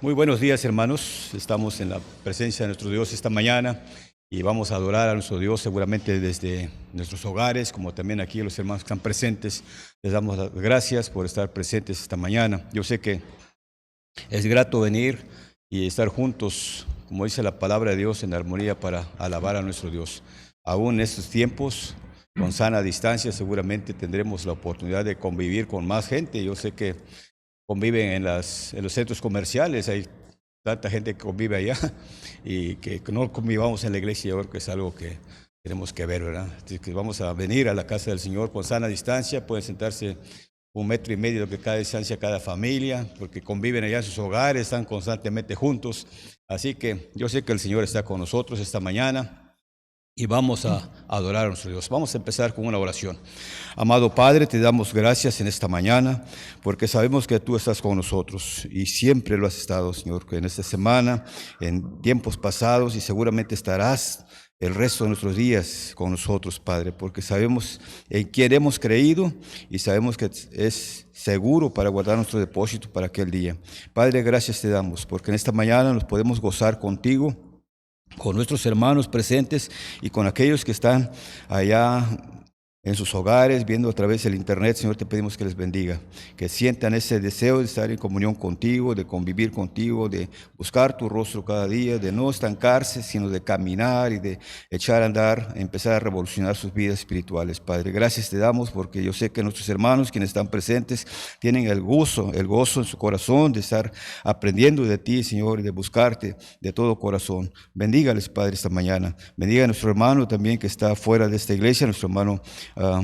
Muy buenos días, hermanos. Estamos en la presencia de nuestro Dios esta mañana y vamos a adorar a nuestro Dios seguramente desde nuestros hogares, como también aquí los hermanos que están presentes. Les damos las gracias por estar presentes esta mañana. Yo sé que es grato venir y estar juntos, como dice la palabra de Dios, en armonía para alabar a nuestro Dios. Aún en estos tiempos, con sana distancia, seguramente tendremos la oportunidad de convivir con más gente. Yo sé que conviven en los centros comerciales, hay tanta gente que convive allá y que no convivamos en la iglesia. Yo creo que es algo que tenemos que ver, ¿verdad? Así que vamos a venir a la casa del Señor con sana distancia, pueden sentarse 1,5 metros de cada distancia cada familia, porque conviven allá en sus hogares, están constantemente juntos. Así que yo sé que el Señor está con nosotros esta mañana y vamos a adorar a nuestro Dios. Vamos a empezar con una oración. Amado Padre, te damos gracias en esta mañana, porque sabemos que tú estás con nosotros y siempre lo has estado, Señor, que en esta semana, en tiempos pasados, y seguramente estarás el resto de nuestros días con nosotros, Padre, porque sabemos en quién hemos creído y sabemos que es seguro para guardar nuestro depósito para aquel día. Padre, gracias te damos, porque en esta mañana nos podemos gozar contigo, con nuestros hermanos presentes y con aquellos que están allá en sus hogares, viendo a través del internet. Señor, te pedimos que les bendiga, que sientan ese deseo de estar en comunión contigo, de convivir contigo, de buscar tu rostro cada día, de no estancarse, sino de caminar y de echar a andar, empezar a revolucionar sus vidas espirituales. Padre, gracias te damos porque yo sé que nuestros hermanos, quienes están presentes, tienen el gozo en su corazón de estar aprendiendo de ti, Señor, y de buscarte de todo corazón. Bendígales, Padre, esta mañana. Bendiga a nuestro hermano también que está fuera de esta iglesia, nuestro hermano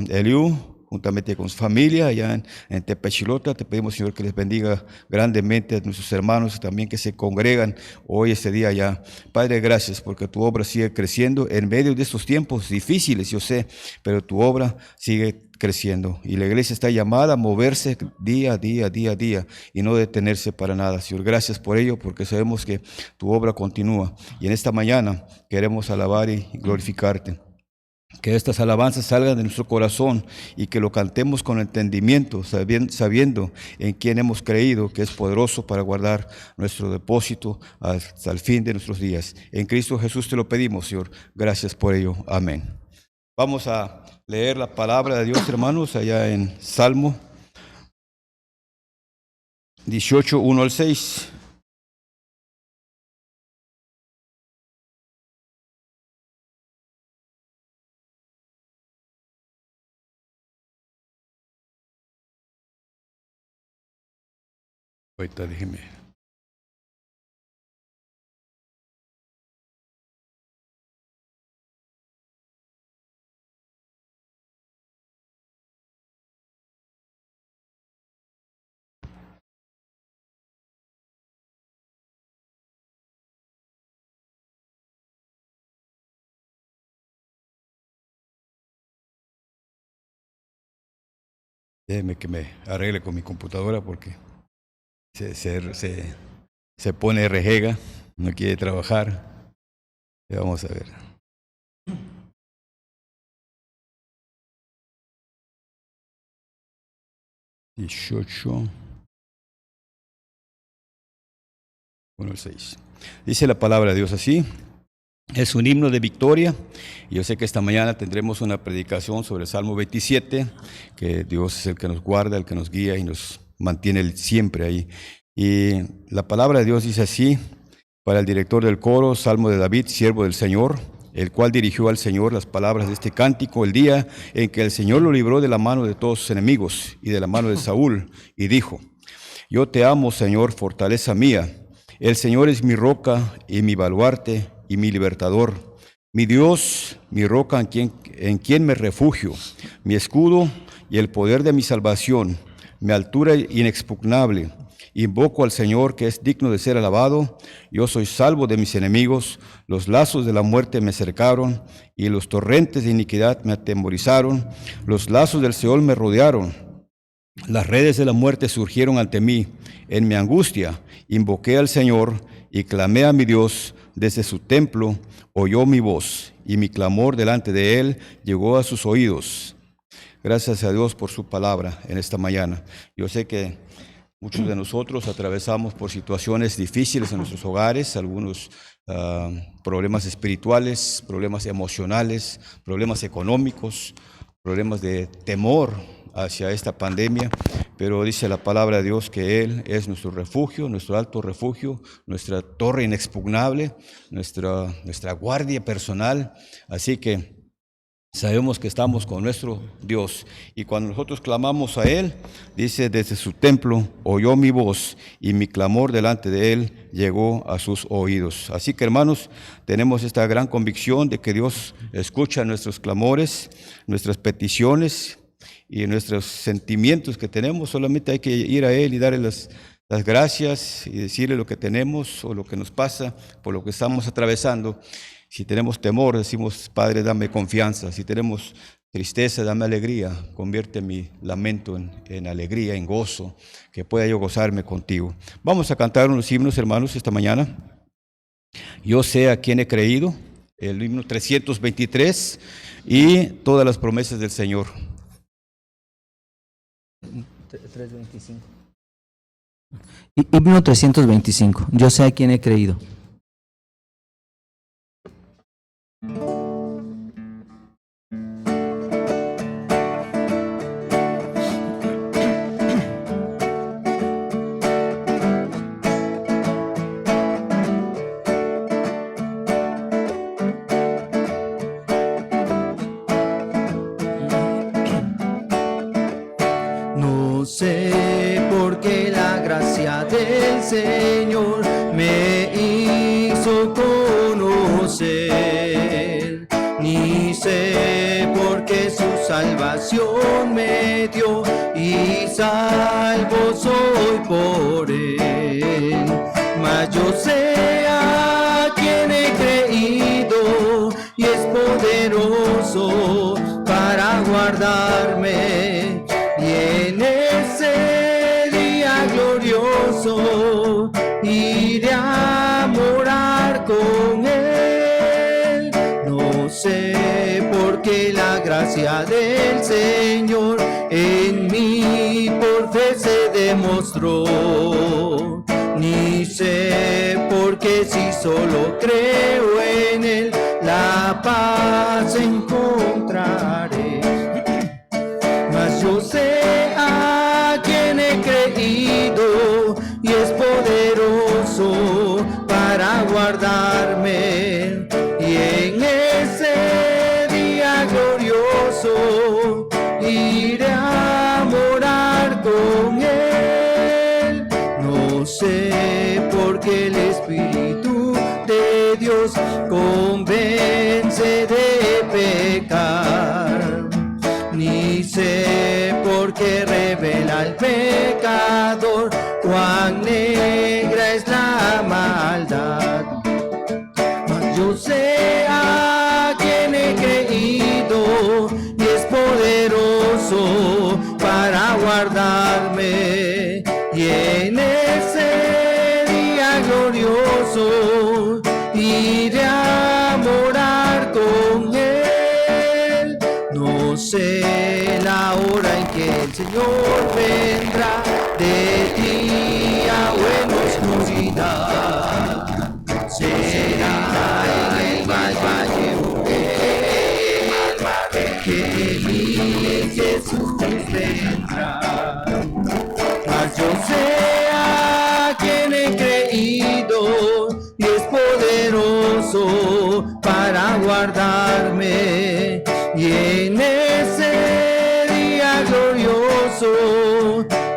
Eliú, juntamente con su familia allá en Tepechilota. Te pedimos, Señor, que les bendiga grandemente a nuestros hermanos también que se congregan hoy, este día allá. Padre, gracias porque tu obra sigue creciendo en medio de estos tiempos difíciles, yo sé, pero tu obra sigue creciendo y la iglesia está llamada a moverse día a día y no detenerse para nada. Señor, gracias por ello, porque sabemos que tu obra continúa y en esta mañana queremos alabar y glorificarte. Que estas alabanzas salgan de nuestro corazón y que lo cantemos con entendimiento, sabiendo en quién hemos creído, que es poderoso para guardar nuestro depósito hasta el fin de nuestros días. En Cristo Jesús te lo pedimos, Señor. Gracias por ello. Amén. Vamos a leer la palabra de Dios, hermanos, allá en Salmo 18, 1 al 6. Ahorita déjeme. Déjeme que me arregle con mi computadora porque se pone rejega, no quiere trabajar. Vamos a ver. 18, 1 al 6. Dice la palabra de Dios así. Es un himno de victoria. Yo sé que esta mañana tendremos una predicación sobre el Salmo 27, que Dios es el que nos guarda, el que nos guía y nos mantiene siempre ahí. Y la palabra de Dios dice así, para el director del coro, Salmo de David, siervo del Señor, el cual dirigió al Señor las palabras de este cántico el día en que el Señor lo libró de la mano de todos sus enemigos y de la mano de Saúl, y dijo: Yo te amo, Señor, fortaleza mía. El Señor es mi roca y mi baluarte y mi libertador, mi Dios, mi roca en quien me refugio, mi escudo y el poder de mi salvación, mi altura inexpugnable. Invoco al Señor, que es digno de ser alabado. Yo soy salvo de mis enemigos. Los lazos de la muerte me cercaron y los torrentes de iniquidad me atemorizaron. Los lazos del Seol me rodearon. Las redes de la muerte surgieron ante mí. En mi angustia invoqué al Señor y clamé a mi Dios. Desde su templo oyó mi voz y mi clamor delante de él llegó a sus oídos. Gracias a Dios por su palabra en esta mañana. Yo sé que Muchos de nosotros atravesamos por situaciones difíciles en nuestros hogares, algunos problemas espirituales, problemas emocionales, problemas económicos, problemas de temor hacia esta pandemia, pero dice la palabra de Dios que Él es nuestro refugio, nuestro alto refugio, nuestra torre inexpugnable, nuestra guardia personal. Así que sabemos que estamos con nuestro Dios, y cuando nosotros clamamos a Él, dice, desde su templo oyó mi voz y mi clamor delante de Él llegó a sus oídos. Así que, hermanos, tenemos esta gran convicción de que Dios escucha nuestros clamores, nuestras peticiones y nuestros sentimientos que tenemos. Solamente hay que ir a Él y darle las gracias y decirle lo que tenemos o lo que nos pasa, por lo que estamos atravesando. Si tenemos temor, decimos, Padre, dame confianza. Si tenemos tristeza, dame alegría. Convierte mi lamento en alegría, en gozo, que pueda yo gozarme contigo. Vamos a cantar unos himnos, hermanos, esta mañana. Yo sé a quién he creído, el himno 323, y todas las promesas del Señor. 325. Himno 325. Yo sé a quién he creído. No sé por qué la gracia del Señor me hizo conocer, ni sé por qué su salvación me dio, y salvo soy por Él. Mas yo sé a quien he creído, y es poderoso para guardarme, y en ese día glorioso iré a morar con Él. No sé por qué la gracia del Señor en mí por fe se demostró, ni sé por qué si solo creo en Él la paz encontraré. Mas yo sé a quien he creído, y es poderoso para guardarme, y en ese día glorioso iré a morar con Él. No sé por qué el Espíritu de Dios convence de pecar, ni sé por qué revela al pecador cuán negra es la maldad. Mas yo sé a quien he creído, y es poderoso para guardarme, y en ese día glorioso iré a morar con Él. No sé la hora en que el Señor vendrá, de día o en oscuridad. Será en el valle que mi Jesús vendrá. Mas yo sé a quien he creído, y es poderoso para guardarme, y en ese día glorioso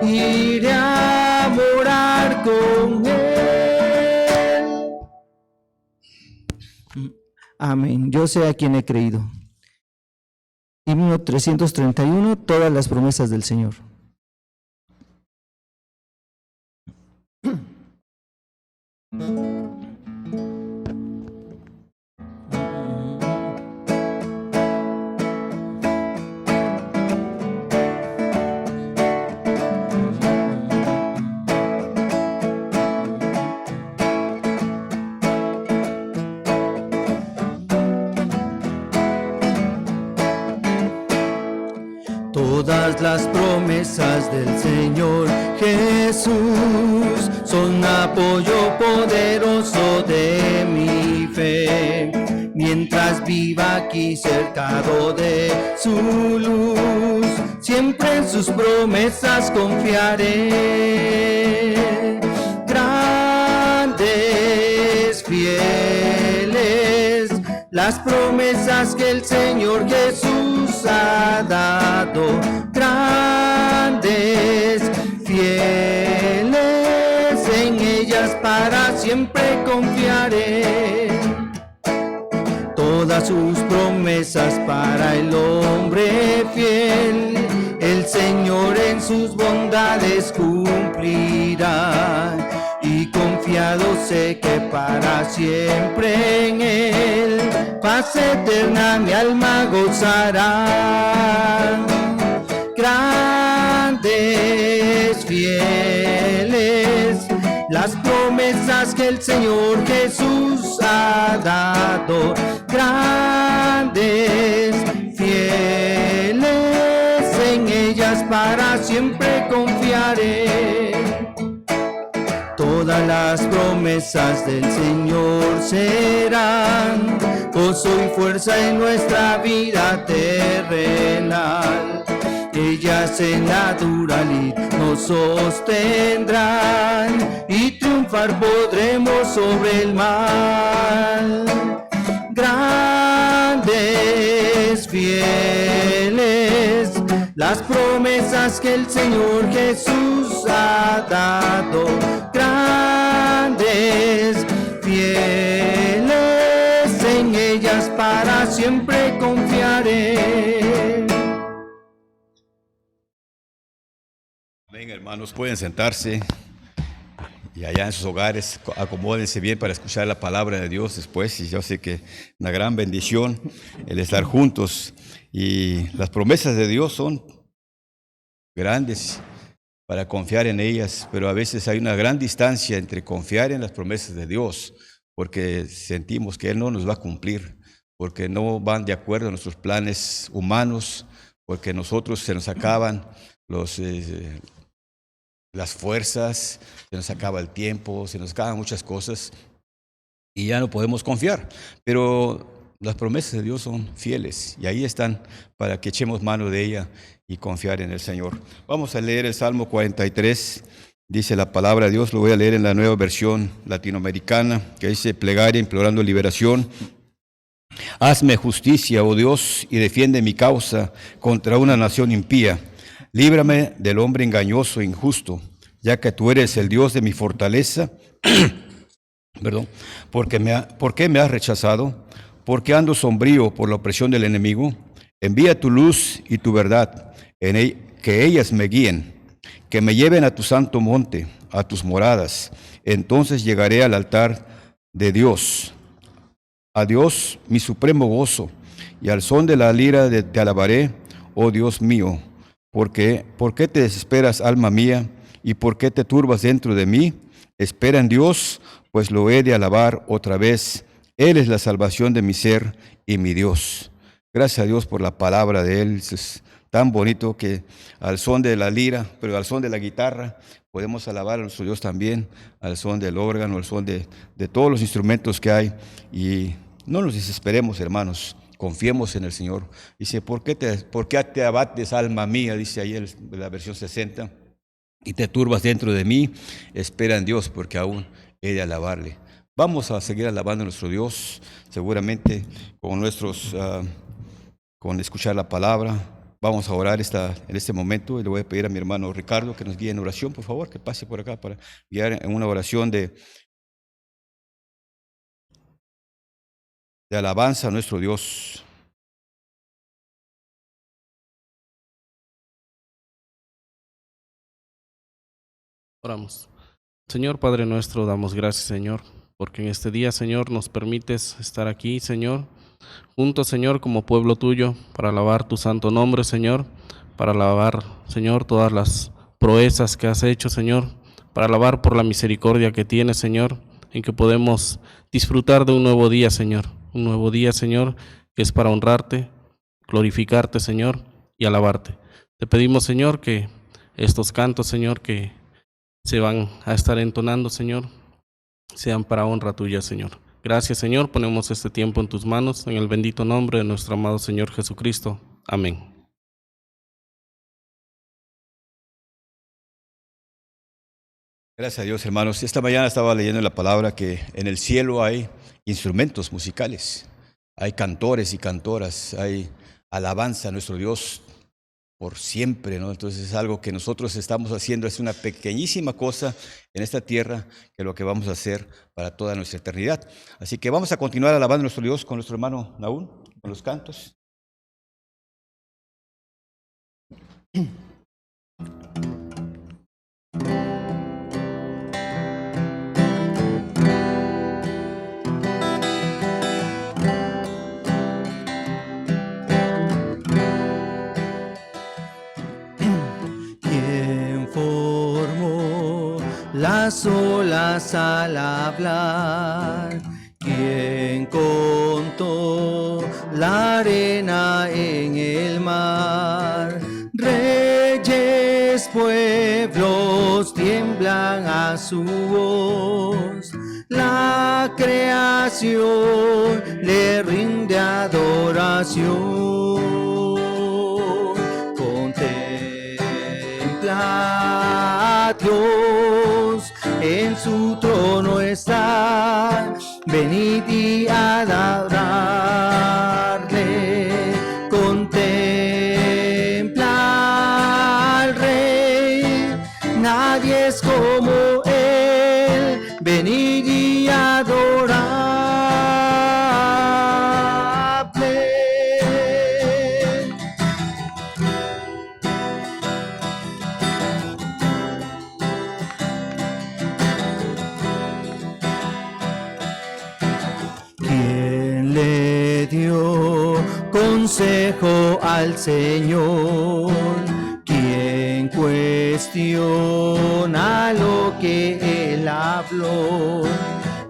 iré a morar con Él. Amén. Yo sé a quien he creído. Himno 331, todas las promesas del Señor. Todas las promesas del Señor Jesús son apoyo poderoso de mi fe. Mientras viva aquí cercado de su luz, siempre en sus promesas confiaré. Grandes, fieles, las promesas que el Señor Jesús ha dado. Grandes, fieles, en ellas para siempre confiaré. Todas sus promesas para el hombre fiel, el Señor en sus bondades cumplirá. Y confiado sé que para siempre en Él, paz eterna mi alma gozará. Grandes, fieles, las promesas que el Señor Jesús ha dado. Grandes, fieles, en ellas para siempre confiaré. Todas las promesas del Señor serán gozo y fuerza en nuestra vida terrenal. Ellas en la dura lid nos sostendrán y triunfar podremos sobre el mal. Grandes, fieles, las promesas que el Señor Jesús ha dado. Grandes, fieles, en ellas para siempre confiaré. Amén, hermanos, pueden sentarse y allá en sus hogares acomódense bien para escuchar la palabra de Dios después. Y yo sé que una gran bendición el estar juntos, y las promesas de Dios son grandes para confiar en ellas, pero a veces hay una gran distancia entre confiar en las promesas de Dios, porque sentimos que Él no nos va a cumplir, porque no van de acuerdo a nuestros planes humanos, porque nosotros se nos acaban las fuerzas, se nos acaba el tiempo, se nos acaban muchas cosas y ya no podemos confiar. Pero las promesas de Dios son fieles y ahí están para que echemos mano de ella y confiar en el Señor. Vamos a leer el Salmo 43, dice la palabra de Dios, lo voy a leer en la nueva versión latinoamericana, que dice: plegaria implorando liberación. Hazme justicia, oh Dios, y defiende mi causa contra una nación impía. Líbrame del hombre engañoso e injusto, ya que tú eres el Dios de mi fortaleza. Perdón. ¿Por qué me has rechazado? ¿Por qué ando sombrío por la opresión del enemigo? Envía tu luz y tu verdad, que ellas me guíen, que me lleven a tu santo monte, a tus moradas. Entonces llegaré al altar de Dios, a Dios mi supremo gozo, y al son de la lira te alabaré, oh Dios mío. ¿Por qué te desesperas, alma mía? ¿Y por qué te turbas dentro de mí? Espera en Dios, pues lo he de alabar otra vez. Él es la salvación de mi ser y mi Dios. Gracias a Dios por la palabra de Él. Es tan bonito que al son de la lira, pero al son de la guitarra, podemos alabar a nuestro Dios también, al son del órgano, al son de todos los instrumentos que hay. Y no nos desesperemos, hermanos. Confiemos en el Señor. Dice: ¿por qué te abates, alma mía? Dice ahí en la versión 60. Y te turbas dentro de mí. Espera en Dios, porque aún he de alabarle. Vamos a seguir alabando a nuestro Dios, seguramente con escuchar la palabra. Vamos a orar en este momento, y le voy a pedir a mi hermano Ricardo que nos guíe en oración, por favor, que pase por acá para guiar en una oración de alabanza a nuestro Dios. Oramos. Señor Padre nuestro, damos gracias, Señor, porque en este día, Señor, nos permites estar aquí, Señor, juntos, Señor, como pueblo tuyo, para alabar tu santo nombre, Señor, para alabar, Señor, todas las proezas que has hecho, Señor, para alabar por la misericordia que tienes, Señor, en que podemos disfrutar de un nuevo día, Señor. Un nuevo día, Señor, que es para honrarte, glorificarte, Señor, y alabarte. Te pedimos, Señor, que estos cantos, Señor, que se van a estar entonando, Señor, sean para honra tuya, Señor. Gracias, Señor, ponemos este tiempo en tus manos, en el bendito nombre de nuestro amado Señor Jesucristo. Amén. Gracias a Dios, hermanos. Esta mañana estaba leyendo en la palabra que en el cielo hay instrumentos musicales, hay cantores y cantoras, hay alabanza a nuestro Dios por siempre, ¿no? Entonces es algo que nosotros estamos haciendo, es una pequeñísima cosa en esta tierra que lo que vamos a hacer para toda nuestra eternidad. Así que vamos a continuar alabando a nuestro Dios con nuestro hermano Nahum, con los cantos. Las olas al hablar, quien contó la arena en el mar. Reyes, pueblos tiemblan a su voz, la creación le rinde adoración. Contempla a Dios, en su trono está, venid y adorarle. Contempla al Rey, nadie es como él, venid y adorarle. ¿Quién le dio consejo al Señor? ¿Quién cuestiona lo que Él habló?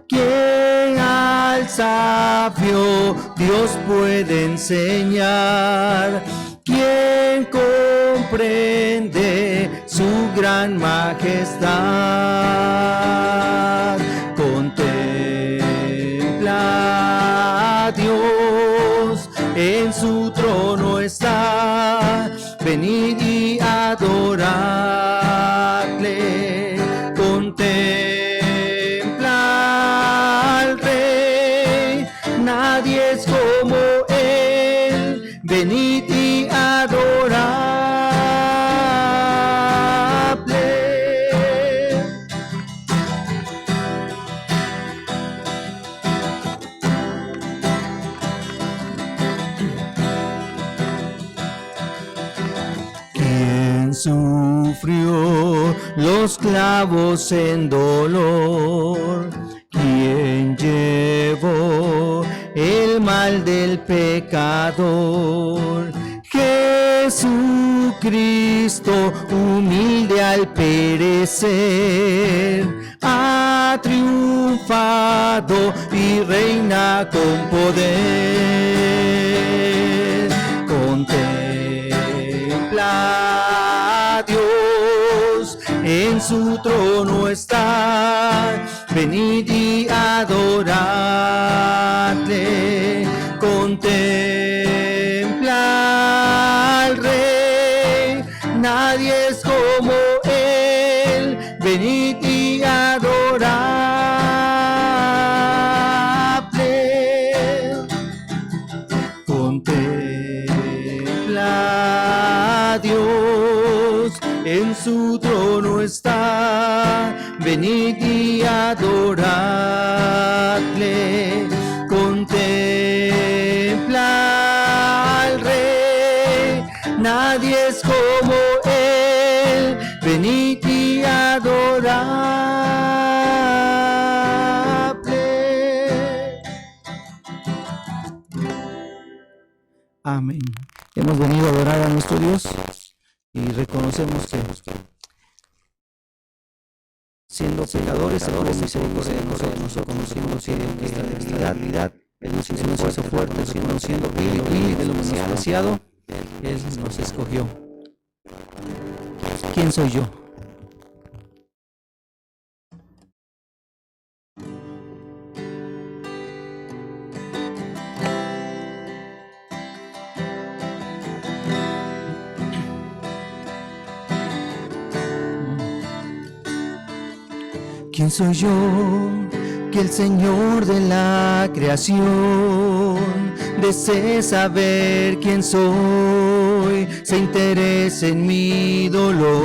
¿Quién al sabio Dios puede enseñar? ¿Quién comprende su gran majestad? Contempla a Dios, en su trono está, venid y adoradle. Contempla al Rey, nadie es como él, venid y adoradle. ¿Quién sufrió los clavos en dolor? ¿Quién llevó el mal del pecador? Jesucristo, humilde al perecer, ha triunfado y reina con poder. Contempla a Dios, en su trono está, venid y adoradle. Contempla al Rey, nadie es como él, venid y adoradle. Contempla a Dios, en su trono está, venid y adoradle. Contempla al Rey, nadie es como él, venid y adoradle. Amén. Hemos venido a adorar a nuestro Dios y reconocemos que siendo pecadores, misericordia de nosotros, reconocimos que en esta debilidad Él nos hizo fuertes, reconociendo que de lo menospreciado Él nos escogió. ¿Quién soy yo? ¿Quién soy yo? Que el Señor de la creación desee saber quién soy, se interese en mi dolor.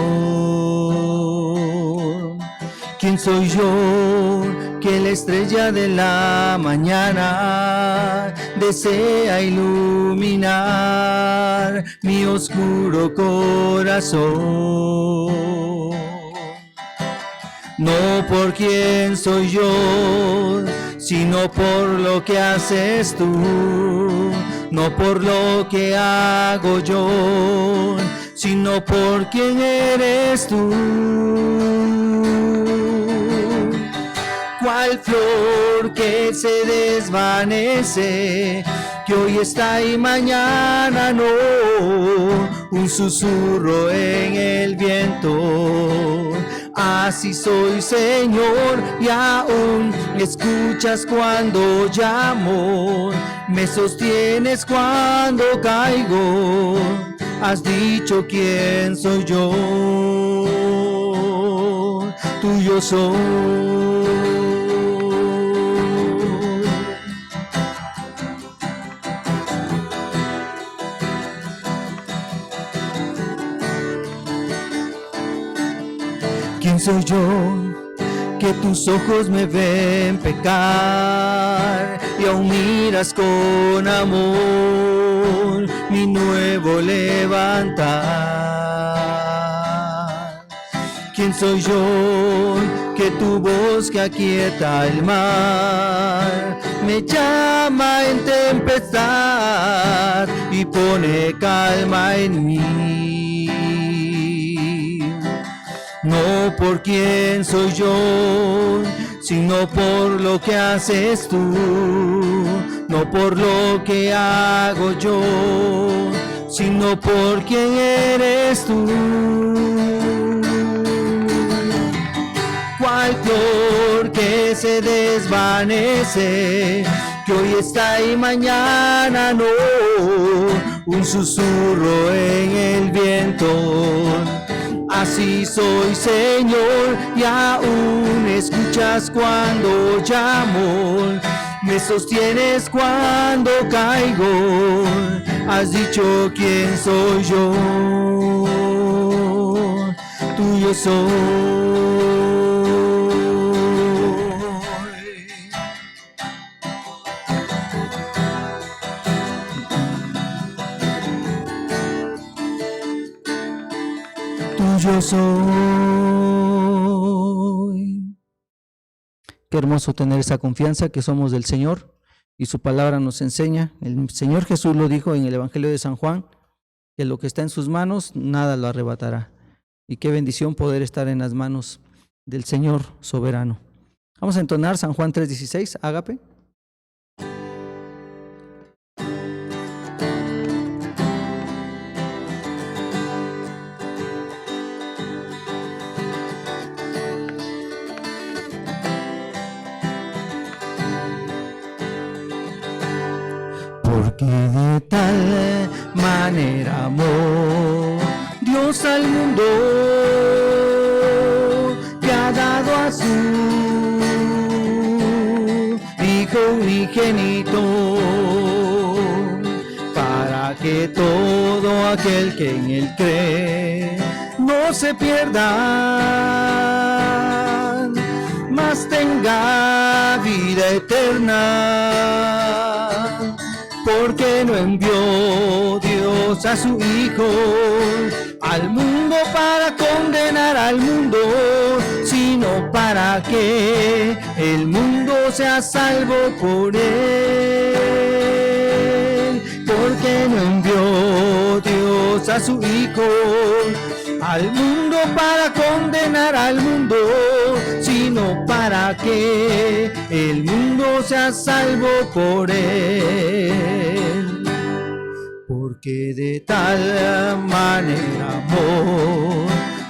¿Quién soy yo? Que la estrella de la mañana desea iluminar mi oscuro corazón. No por quién soy yo, sino por lo que haces tú, no por lo que hago yo, sino por quién eres tú. Cual flor que se desvanece, que hoy está y mañana no, un susurro en el viento. Así soy, Señor, y aún me escuchas cuando llamo, me sostienes cuando caigo. Has dicho quién soy yo, tuyo soy. ¿Quién soy yo? Que tus ojos me ven pecar y aún miras con amor mi nuevo levantar. ¿Quién soy yo? Que tu voz que aquieta el mar me llama en tempestad y pone calma en mí. No por quién soy yo, sino por lo que haces tú, no por lo que hago yo, sino por quién eres tú. Cual flor que se desvanece, que hoy está y mañana no, un susurro en el viento. Así soy, Señor, y aún escuchas cuando llamo, me sostienes cuando caigo. Has dicho quién soy yo, tuyo soy. Yo soy. Qué hermoso tener esa confianza que somos del Señor y su palabra nos enseña. El Señor Jesús lo dijo en el Evangelio de San Juan, que lo que está en sus manos nada lo arrebatará. Y qué bendición poder estar en las manos del Señor soberano. Vamos a entonar San Juan 3:16, ágape. Porque de tal manera amó Dios al mundo, que ha dado a su Hijo unigénito, para que todo aquel que en Él cree no se pierda, mas tenga vida eterna. Porque no envió Dios a su Hijo al mundo para condenar al mundo, sino para que el mundo sea salvo por Él. Porque no envió Dios a su Hijo al mundo para condenar al mundo, sino para que el mundo sea salvo por Él. porque de tal manera amó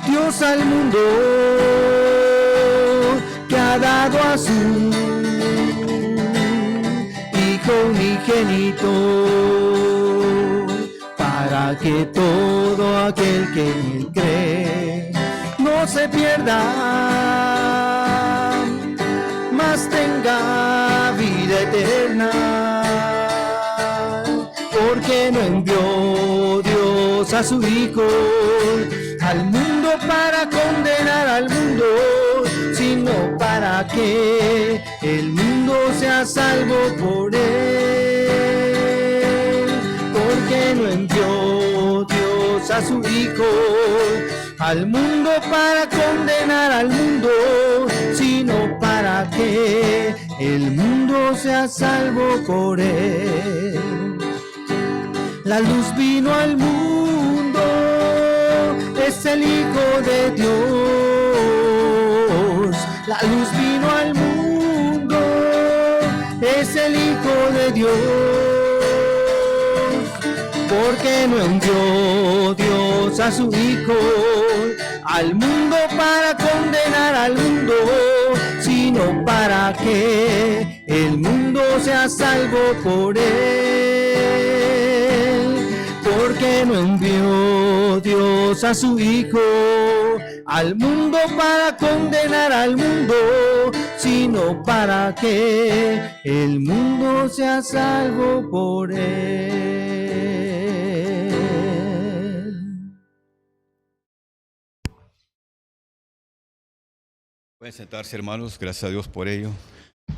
Dios al mundo, que ha dado a su Hijo unigénito, para que todo aquel que en él cree no se pierda, mas tenga vida eterna. Porque no envió Dios a su Hijo al mundo para condenar al mundo, sino para que el mundo sea salvo por él. Porque no envió Dios a su Hijo al mundo para condenar al mundo, sino para que el mundo sea salvo por él. La luz vino al mundo, es el Hijo de Dios. La luz vino al mundo, es el Hijo de Dios. Porque no envió Dios a su Hijo al mundo para condenar al mundo, sino para que el mundo sea salvo por él. Porque no envió Dios a su Hijo al mundo para condenar al mundo, sino para que el mundo sea salvo por él. Pueden sentarse, hermanos, gracias a Dios por ello.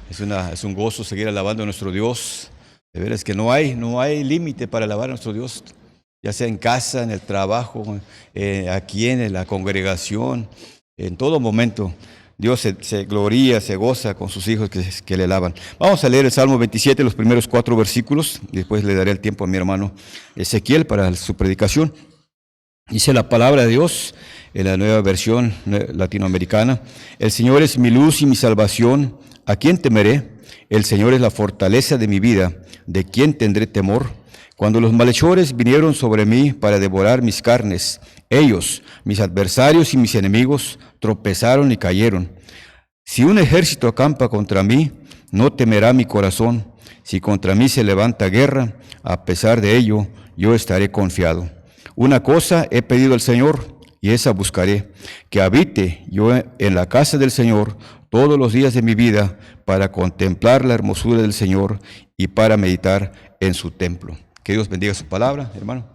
Es un gozo seguir alabando a nuestro Dios. De veras que no hay límite para alabar a nuestro Dios, ya sea en casa, en el trabajo, aquí en la congregación, en todo momento. Dios se gloria, se goza con sus hijos que le alaban. Vamos a leer el Salmo 27, los primeros 4 versículos, y después le daré el tiempo a mi hermano Ezequiel para su predicación. Dice la palabra de Dios en la nueva versión latinoamericana: el Señor es mi luz y mi salvación, ¿a quién temeré? El Señor es la fortaleza de mi vida, ¿de quién tendré temor? Cuando los malhechores vinieron sobre mí para devorar mis carnes, ellos, mis adversarios y mis enemigos, tropezaron y cayeron. Si un ejército acampa contra mí, no temerá mi corazón. Si contra mí se levanta guerra, a pesar de ello, yo estaré confiado. Una cosa he pedido al Señor, y esa buscaré, que habite yo en la casa del Señor todos los días de mi vida, para contemplar la hermosura del Señor y para meditar en su templo. Que Dios bendiga su palabra, hermano.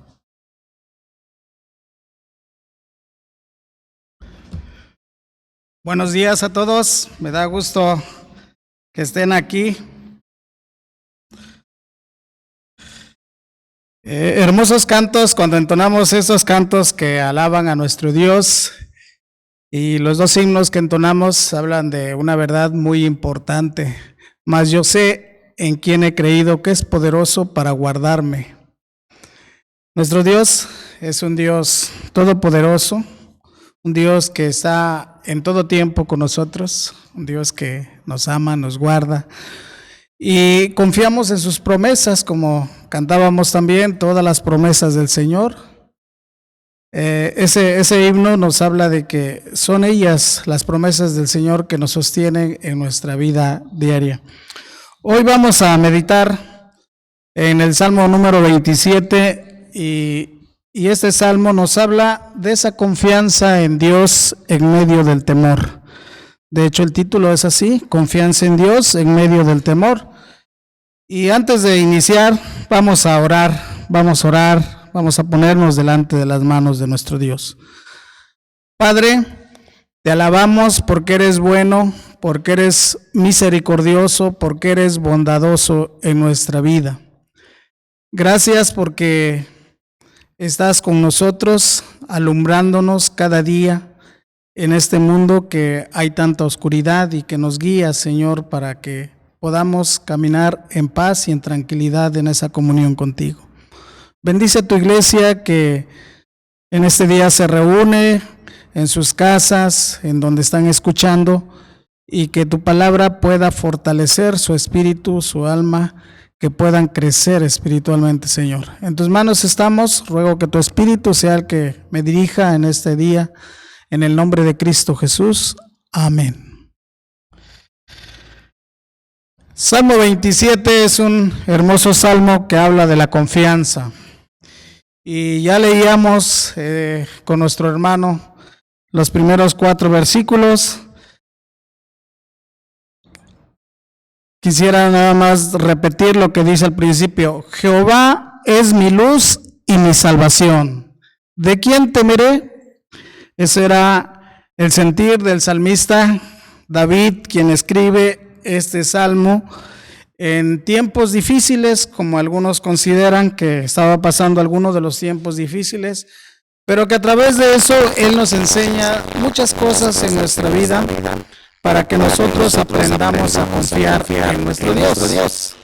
Buenos días a todos, me da gusto que estén aquí. Hermosos cantos, cuando entonamos esos cantos que alaban a nuestro Dios, y los dos himnos que entonamos hablan de una verdad muy importante. Mas yo sé en quién he creído, que es poderoso para guardarme. Nuestro Dios es un Dios todopoderoso, un Dios que está en todo tiempo con nosotros, un Dios que nos ama, nos guarda, y confiamos en sus promesas, como cantábamos también, todas las promesas del Señor. Ese himno nos habla de que son ellas las promesas del Señor que nos sostienen en nuestra vida diaria. Hoy vamos a meditar en el Salmo número 27 y este Salmo nos habla de esa confianza en Dios en medio del temor. De hecho, el título es así: confianza en Dios en medio del temor. Y antes de iniciar, vamos a orar, vamos a ponernos delante de las manos de nuestro Dios. Padre, te alabamos porque eres bueno, porque eres misericordioso, porque eres bondadoso en nuestra vida. Gracias porque estás con nosotros, alumbrándonos cada día en este mundo que hay tanta oscuridad, y que nos guías, Señor, para que podamos caminar en paz y en tranquilidad en esa comunión contigo. Bendice a tu iglesia que en este día se reúne en sus casas, en donde están escuchando, y que tu palabra pueda fortalecer su espíritu, su alma, que puedan crecer espiritualmente, Señor. En tus manos estamos, ruego que tu Espíritu sea el que me dirija en este día, en el nombre de Cristo Jesús. Amén. Salmo 27 es un hermoso salmo que habla de la confianza. Y ya leíamos con nuestro hermano los primeros 4 versículos. Quisiera nada más repetir lo que dice al principio. Jehová es mi luz y mi salvación. ¿De quién temeré? Ese era el sentir del salmista David, quien escribe este salmo en tiempos difíciles, como algunos consideran que estaba pasando algunos de los tiempos difíciles, pero que a través de eso Él nos enseña muchas cosas en nuestra vida para que nosotros aprendamos a confiar en nuestro Dios.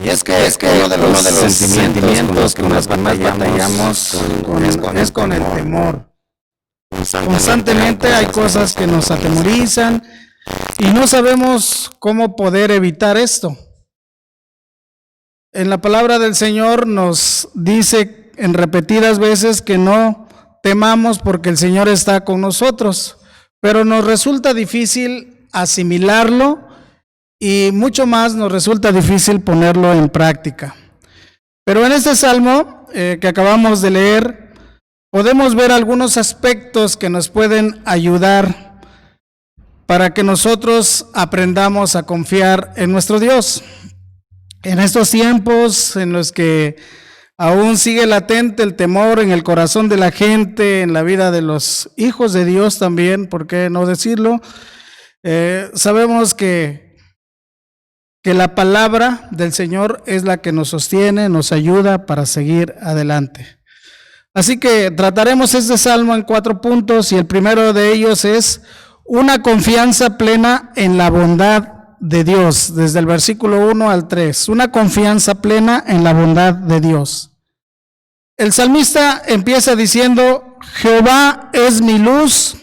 Y es que uno de los sentimientos que más batallamos es con el temor. Constantemente hay cosas que nos atemorizan y no sabemos cómo poder evitar esto. En la palabra del Señor nos dice en repetidas veces que no temamos porque el Señor está con nosotros, pero nos resulta difícil asimilarlo y mucho más nos resulta difícil ponerlo en práctica. Pero en este salmo que acabamos de leer, podemos ver algunos aspectos que nos pueden ayudar para que nosotros aprendamos a confiar en nuestro Dios. En estos tiempos en los que aún sigue latente el temor en el corazón de la gente, en la vida de los hijos de Dios también, ¿por qué no decirlo? Sabemos que la palabra del Señor es la que nos sostiene, nos ayuda para seguir adelante. Así que trataremos este salmo en 4 puntos y el primero de ellos es una confianza plena en la bondad de Dios, desde el versículo 1 al 3, una confianza plena en la bondad de Dios. El salmista empieza diciendo, Jehová es mi luz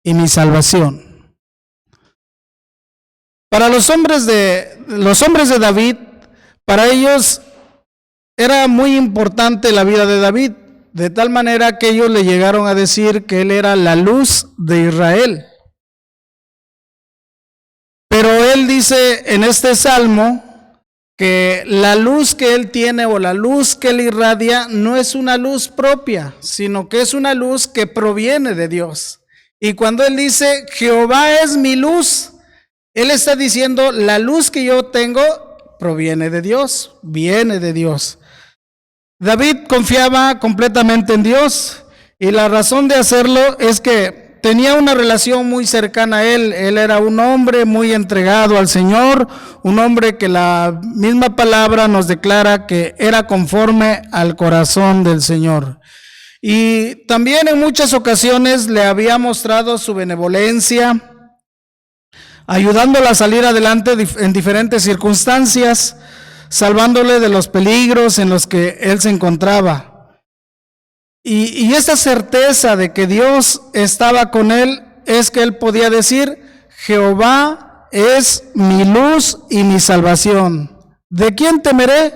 y mi salvación. Para los hombres de David, para ellos era muy importante la vida de David, de tal manera que ellos le llegaron a decir que él era la luz de Israel. Pero él dice en este salmo que la luz que él tiene o la luz que él irradia no es una luz propia, sino que es una luz que proviene de Dios. Y cuando él dice, Jehová es mi luz, él está diciendo, la luz que yo tengo proviene de Dios, viene de Dios. David confiaba completamente en Dios y la razón de hacerlo es que tenía una relación muy cercana a él. Él era un hombre muy entregado al Señor, un hombre que la misma palabra nos declara que era conforme al corazón del Señor. Y también en muchas ocasiones le había mostrado su benevolencia, ayudándole a salir adelante en diferentes circunstancias, salvándole de los peligros en los que él se encontraba. Y esa certeza de que Dios estaba con él es que él podía decir, Jehová es mi luz y mi salvación. ¿De quién temeré?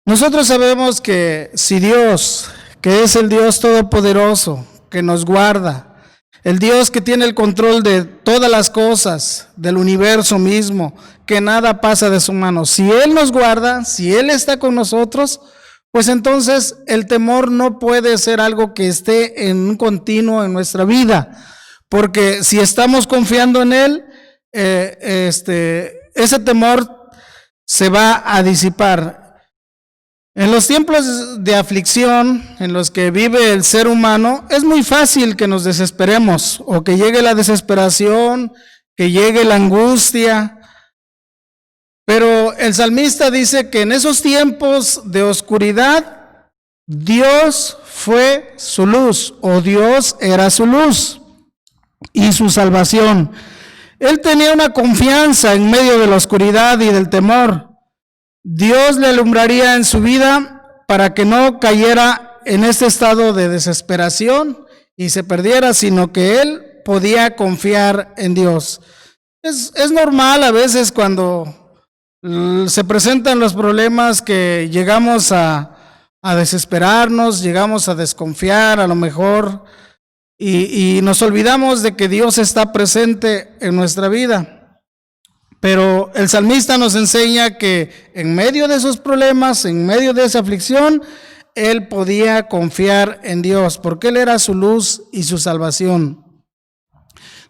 Nosotros sabemos que si Dios, que es el Dios todopoderoso, que nos guarda, el Dios que tiene el control de todas las cosas, del universo mismo, que nada pasa de su mano, si Él nos guarda, si Él está con nosotros, pues entonces el temor no puede ser algo que esté en un continuo en nuestra vida, porque si estamos confiando en Él, ese temor se va a disipar. En los tiempos de aflicción en los que vive el ser humano, es muy fácil que nos desesperemos o que llegue la desesperación, que llegue la angustia. Pero el salmista dice que en esos tiempos de oscuridad, Dios fue su luz, o Dios era su luz y su salvación. Él tenía una confianza en medio de la oscuridad y del temor. Dios le alumbraría en su vida para que no cayera en este estado de desesperación y se perdiera, sino que él podía confiar en Dios. Es normal a veces cuando Se presentan los problemas que llegamos a desesperarnos, llegamos a desconfiar a lo mejor y nos olvidamos de que Dios está presente en nuestra vida. Pero el salmista nos enseña que en medio de esos problemas, en medio de esa aflicción, él podía confiar en Dios, porque Él era su luz y su salvación.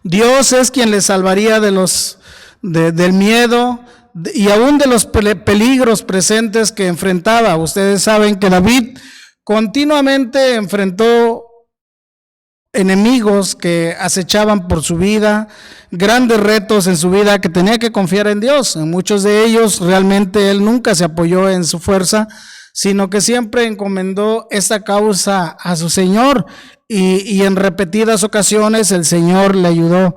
Dios es quien le salvaría del miedo y aún de los peligros presentes que enfrentaba. Ustedes saben que David continuamente enfrentó enemigos que acechaban por su vida, grandes retos en su vida que tenía que confiar en Dios. En muchos de ellos realmente él nunca se apoyó en su fuerza, sino que siempre encomendó esta causa a su Señor y en repetidas ocasiones el Señor le ayudó.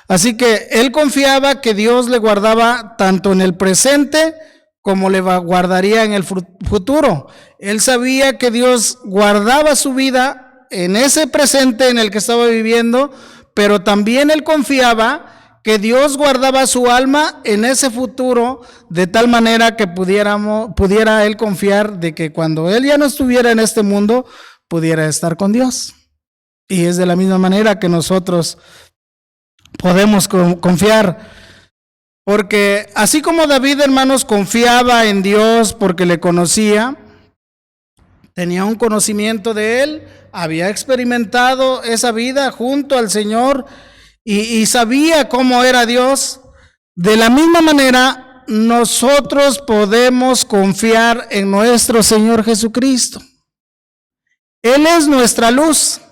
Así que él confiaba que Dios le guardaba tanto en el presente como le guardaría en el futuro. Él sabía que Dios guardaba su vida en ese presente en el que estaba viviendo, pero también él confiaba que Dios guardaba su alma en ese futuro, de tal manera que pudiera él confiar de que cuando él ya no estuviera en este mundo, pudiera estar con Dios. Y es de la misma manera que nosotros podemos confiar, porque así como David, hermanos, confiaba en Dios porque le conocía, tenía un conocimiento de él, había experimentado esa vida junto al Señor y sabía cómo era Dios. De la misma manera, nosotros podemos confiar en nuestro Señor Jesucristo. Él es nuestra luz.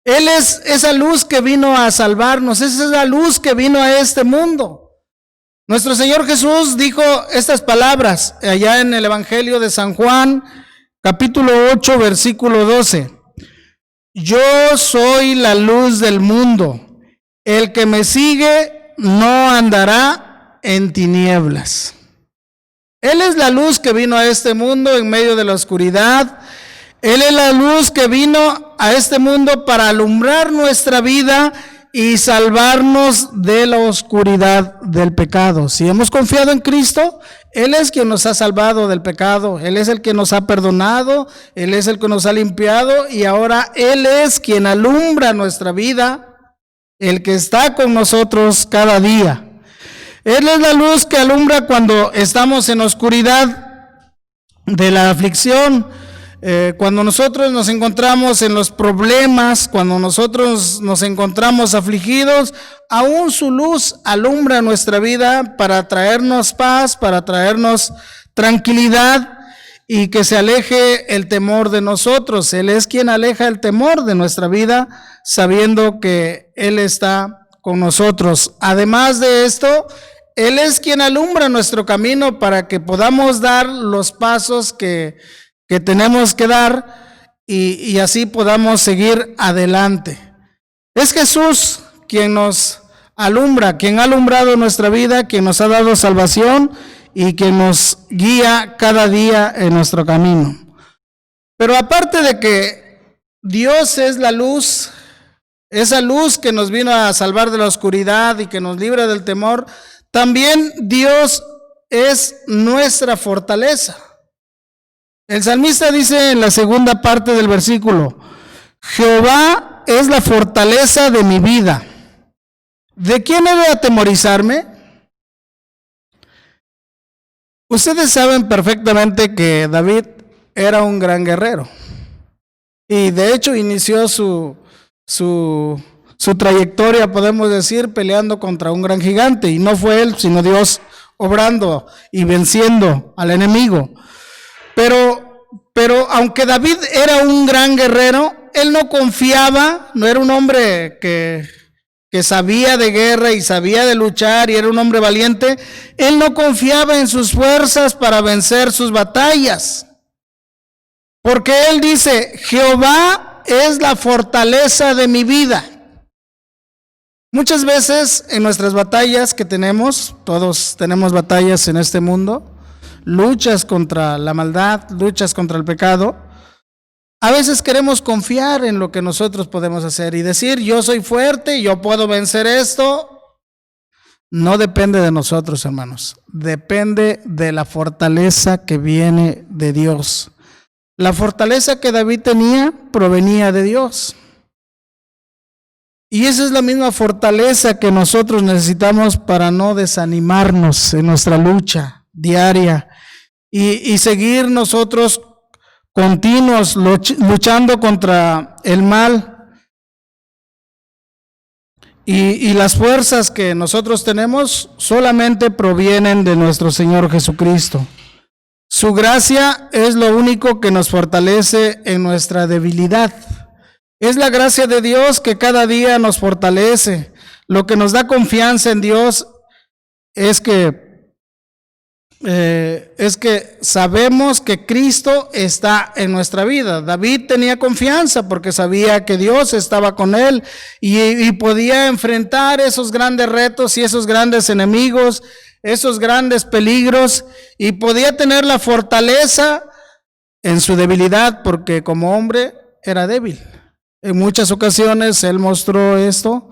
Él es esa luz que vino a salvarnos, esa es la luz que vino a este mundo. Nuestro Señor Jesús dijo estas palabras allá en el Evangelio de San Juan, capítulo 8, versículo 12. Yo soy la luz del mundo. El que me sigue no andará en tinieblas. Él es la luz que vino a este mundo en medio de la oscuridad. Él es la luz que vino a este mundo para alumbrar nuestra vida y salvarnos de la oscuridad del pecado. Si hemos confiado en Cristo, Él es quien nos ha salvado del pecado. Él es el que nos ha perdonado, Él es el que nos ha limpiado y ahora Él es quien alumbra nuestra vida, el que está con nosotros cada día. Él es la luz que alumbra cuando estamos en oscuridad de la aflicción. Cuando nosotros nos encontramos en los problemas, cuando nosotros nos encontramos afligidos, aún su luz alumbra nuestra vida para traernos paz, para traernos tranquilidad y que se aleje el temor de nosotros. Él es quien aleja el temor de nuestra vida, sabiendo que Él está con nosotros. Además de esto, Él es quien alumbra nuestro camino para que podamos dar los pasos que tenemos que dar y así podamos seguir adelante. Es Jesús quien nos alumbra, quien ha alumbrado nuestra vida, quien nos ha dado salvación y quien nos guía cada día en nuestro camino. Pero aparte de que Dios es la luz, esa luz que nos vino a salvar de la oscuridad y que nos libra del temor, también Dios es nuestra fortaleza. El salmista dice en la segunda parte del versículo: Jehová es la fortaleza de mi vida. ¿De quién he de atemorizarme? Ustedes saben perfectamente que David era un gran guerrero. Y de hecho inició su trayectoria, podemos decir, peleando contra un gran gigante. Y no fue él, sino Dios obrando y venciendo al enemigo. Pero aunque David era un gran guerrero, él no confiaba, no era un hombre que sabía de guerra y sabía de luchar y era un hombre valiente. Él no confiaba en sus fuerzas para vencer sus batallas. Porque él dice: Jehová es la fortaleza de mi vida. Muchas veces en nuestras batallas que tenemos, todos tenemos batallas en este mundo, luchas contra la maldad, luchas contra el pecado. A veces queremos confiar en lo que nosotros podemos hacer y decir: yo soy fuerte, yo puedo vencer esto. no depende de nosotros, hermanos. Depende de la fortaleza que viene de Dios. La fortaleza que David tenía provenía de Dios. Y esa es la misma fortaleza que nosotros necesitamos para no desanimarnos en nuestra lucha diaria y seguir nosotros continuos luchando contra el mal. Y las fuerzas que nosotros tenemos solamente provienen de nuestro Señor Jesucristo. Su gracia es lo único que nos fortalece en nuestra debilidad. Es la gracia de Dios que cada día nos fortalece. Lo que nos da confianza en Dios es que sabemos que Cristo está en nuestra vida. David tenía confianza porque sabía que Dios estaba con él y podía enfrentar esos grandes retos y esos grandes enemigos, esos grandes peligros, y podía tener la fortaleza en su debilidad porque como hombre era débil. En muchas ocasiones él mostró esto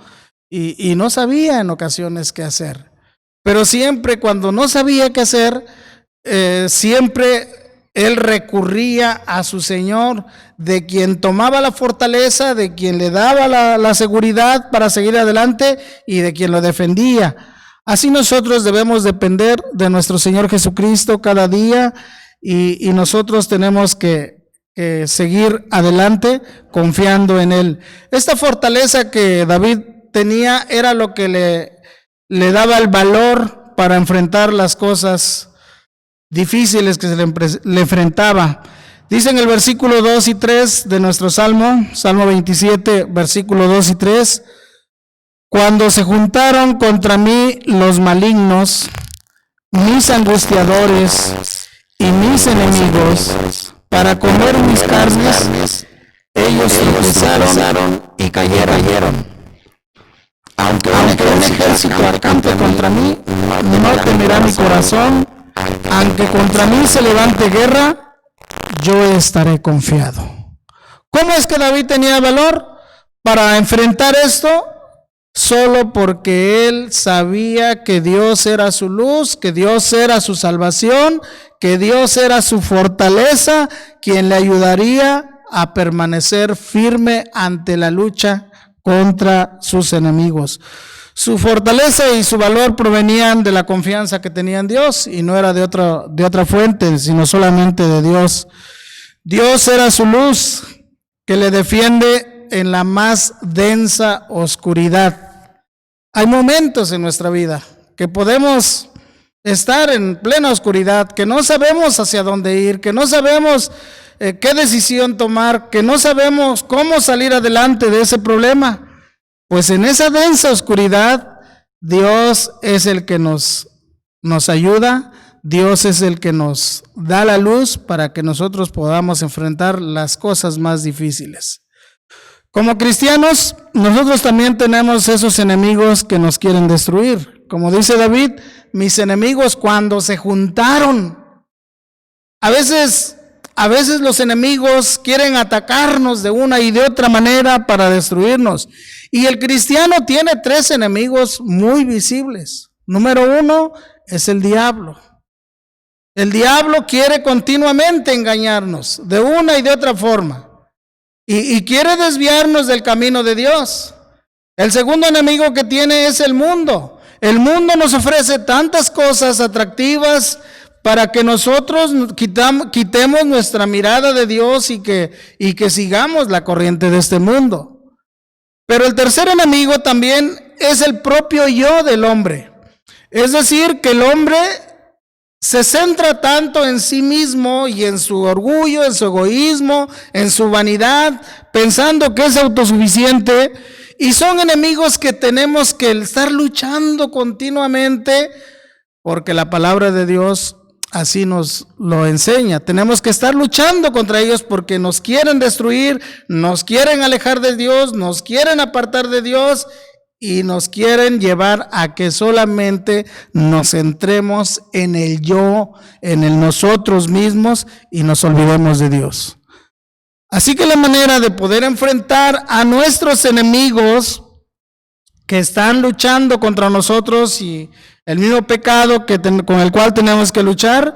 y no sabía en ocasiones qué hacer. Pero siempre cuando no sabía qué hacer, siempre él recurría a su Señor, de quien tomaba la fortaleza, de quien le daba la seguridad para seguir adelante y de quien lo defendía. Así nosotros debemos depender de nuestro Señor Jesucristo cada día y nosotros tenemos que seguir adelante confiando en Él. Esta fortaleza que David tenía era lo que le daba el valor para enfrentar las cosas difíciles que se le enfrentaba. Dice en el versículo 2 y 3 de nuestro Salmo 27, versículo 2 y 3, cuando se juntaron contra mí los malignos, mis angustiadores y mis enemigos, para comer mis carnes, ellos tropezaron y cayeron. Aunque un ejército acampe contra mí, no temerá mi corazón. Aunque contra mí se levante guerra, yo estaré confiado. ¿Cómo es que David tenía valor para enfrentar esto? Solo porque él sabía que Dios era su luz, que Dios era su salvación, que Dios era su fortaleza, quien le ayudaría a permanecer firme ante la lucha contra sus enemigos. Su fortaleza y su valor provenían de la confianza que tenía en Dios y no era de otra fuente, sino solamente de Dios. Dios era su luz que le defiende en la más densa oscuridad. Hay momentos en nuestra vida que podemos estar en plena oscuridad, que no sabemos hacia dónde ir, que no sabemos qué decisión tomar, que no sabemos cómo salir adelante de ese problema. Pues en esa densa oscuridad, Dios es el que nos ayuda, Dios es el que nos da la luz para que nosotros podamos enfrentar las cosas más difíciles. Como cristianos, nosotros también tenemos esos enemigos que nos quieren destruir. Como dice David, mis enemigos cuando se juntaron. A veces los enemigos quieren atacarnos de una y de otra manera para destruirnos. Y el cristiano tiene 3 enemigos muy visibles. Número 1 es el diablo. El diablo quiere continuamente engañarnos de una y de otra forma. Y quiere desviarnos del camino de Dios. El segundo enemigo que tiene es el mundo. El mundo nos ofrece tantas cosas atractivas para que nosotros quitemos nuestra mirada de Dios y que sigamos la corriente de este mundo. Pero el tercer enemigo también es el propio yo del hombre. Es decir, que el hombre se centra tanto en sí mismo y en su orgullo, en su egoísmo, en su vanidad, pensando que es autosuficiente, y son enemigos que tenemos que estar luchando continuamente, porque la palabra de Dios así nos lo enseña. Tenemos que estar luchando contra ellos porque nos quieren destruir, nos quieren alejar de Dios, nos quieren apartar de Dios y nos quieren llevar a que solamente nos centremos en el yo, en el nosotros mismos y nos olvidemos de Dios. Así que la manera de poder enfrentar a nuestros enemigos que están luchando contra nosotros y el mismo pecado con el cual tenemos que luchar,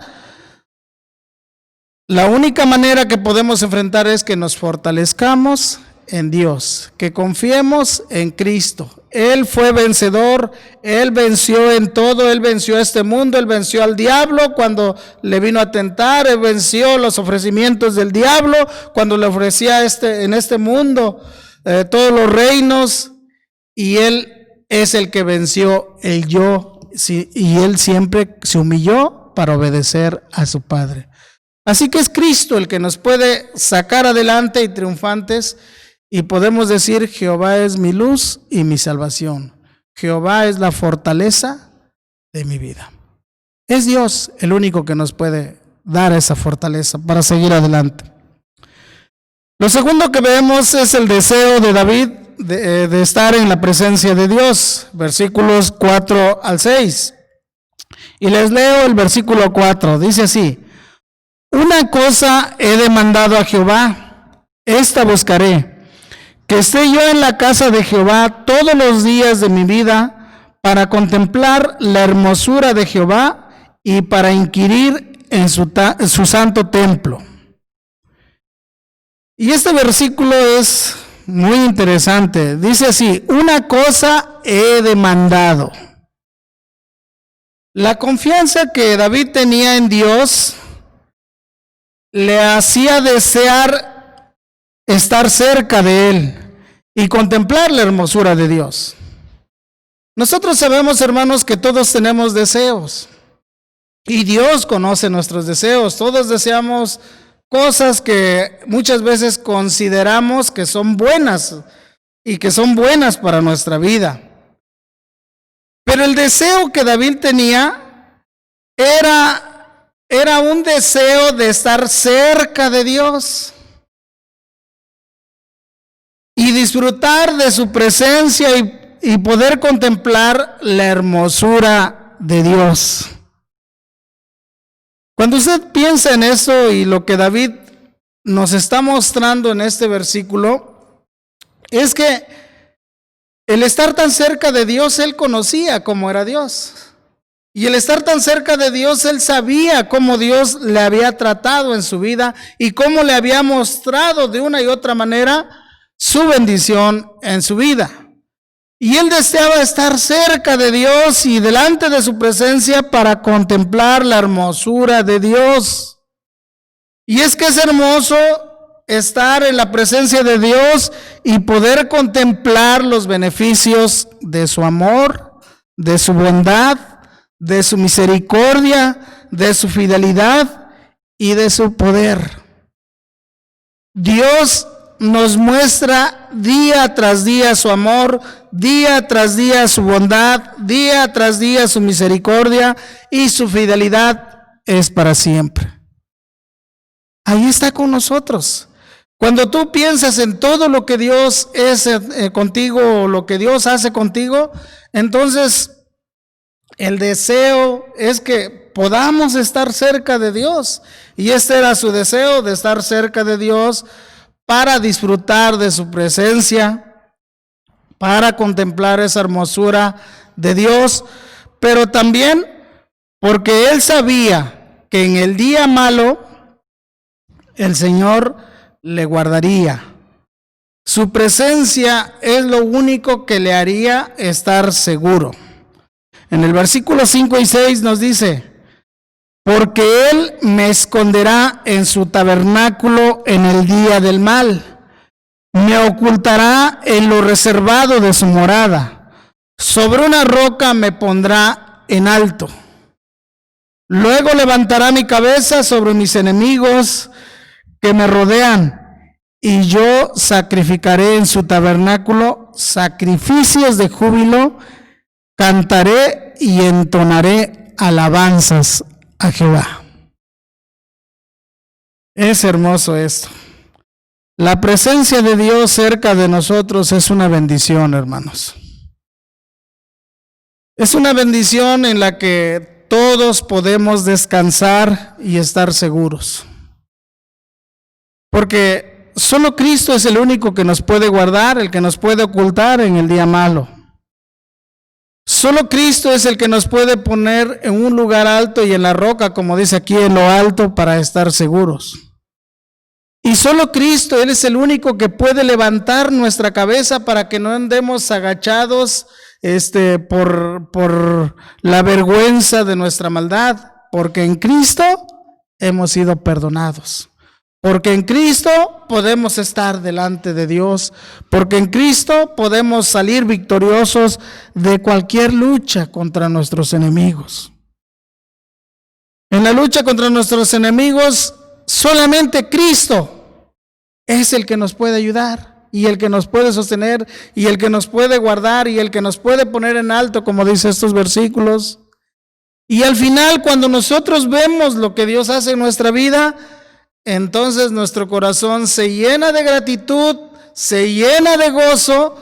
la única manera que podemos enfrentar es que nos fortalezcamos en Dios, que confiemos en Cristo. Él fue vencedor, Él venció en todo, Él venció a este mundo, Él venció al diablo cuando le vino a tentar, Él venció los ofrecimientos del diablo cuando le ofrecía en este mundo todos los reinos, y Él es el que venció el yo, y Él siempre se humilló para obedecer a su Padre. Así que es Cristo el que nos puede sacar adelante y triunfantes, y podemos decir: Jehová es mi luz y mi salvación. Jehová es la fortaleza de mi vida. Es Dios el único que nos puede dar esa fortaleza para seguir adelante. Lo segundo que vemos es el deseo de David de estar en la presencia de Dios. Versículos 4 al 6. Y les leo el versículo 4. Dice así: una cosa he demandado a Jehová, esta buscaré, que esté yo en la casa de Jehová todos los días de mi vida, para contemplar la hermosura de Jehová y para inquirir en su santo templo. Y este versículo es muy interesante. Dice así: una cosa he demandado. La confianza que David tenía en Dios le hacía desear estar cerca de Él y contemplar la hermosura de Dios. Nosotros sabemos, hermanos, que todos tenemos deseos y Dios conoce nuestros deseos. Todos deseamos cosas que muchas veces consideramos que son buenas y que son buenas para nuestra vida. Pero el deseo que David tenía era un deseo de estar cerca de Dios y disfrutar de su presencia y poder contemplar la hermosura de Dios. Cuando usted piensa en eso y lo que David nos está mostrando en este versículo, es que el estar tan cerca de Dios, él conocía cómo era Dios. Y el estar tan cerca de Dios, él sabía cómo Dios le había tratado en su vida y cómo le había mostrado de una y otra manera su bendición en su vida. Y él deseaba estar cerca de Dios y delante de su presencia para contemplar la hermosura de Dios. Y es que es hermoso estar en la presencia de Dios y poder contemplar los beneficios de su amor, de su bondad, de su misericordia, de su fidelidad y de su poder. Dios nos muestra día tras día su amor, día tras día su bondad, día tras día su misericordia, y su fidelidad es para siempre. Ahí está con nosotros. Cuando tú piensas en todo lo que Dios es contigo, lo que Dios hace contigo, entonces el deseo es que podamos estar cerca de Dios. Y este era su deseo, de estar cerca de Dios para disfrutar de su presencia, para contemplar esa hermosura de Dios, pero también porque él sabía que en el día malo el Señor le guardaría. Su presencia es lo único que le haría estar seguro. En el versículo 5 y 6 nos dice: porque Él me esconderá en su tabernáculo en el día del mal, me ocultará en lo reservado de su morada, sobre una roca me pondrá en alto. Luego levantará mi cabeza sobre mis enemigos que me rodean, y yo sacrificaré en su tabernáculo sacrificios de júbilo, cantaré y entonaré alabanzas a Jehová. Es hermoso esto. La presencia de Dios cerca de nosotros es una bendición, hermanos. Es una bendición en la que todos podemos descansar y estar seguros. Porque solo Cristo es el único que nos puede guardar, el que nos puede ocultar en el día malo. Solo Cristo es el que nos puede poner en un lugar alto y en la roca, como dice aquí, en lo alto, para estar seguros. Y solo Cristo, Él es el único que puede levantar nuestra cabeza para que no andemos agachados por la vergüenza de nuestra maldad, porque en Cristo hemos sido perdonados. Porque en Cristo podemos estar delante de Dios, porque en Cristo podemos salir victoriosos de cualquier lucha contra nuestros enemigos. En la lucha contra nuestros enemigos, solamente Cristo es el que nos puede ayudar y el que nos puede sostener y el que nos puede guardar y el que nos puede poner en alto, como dice estos versículos. Y al final, cuando nosotros vemos lo que Dios hace en nuestra vida, entonces nuestro corazón se llena de gratitud, se llena de gozo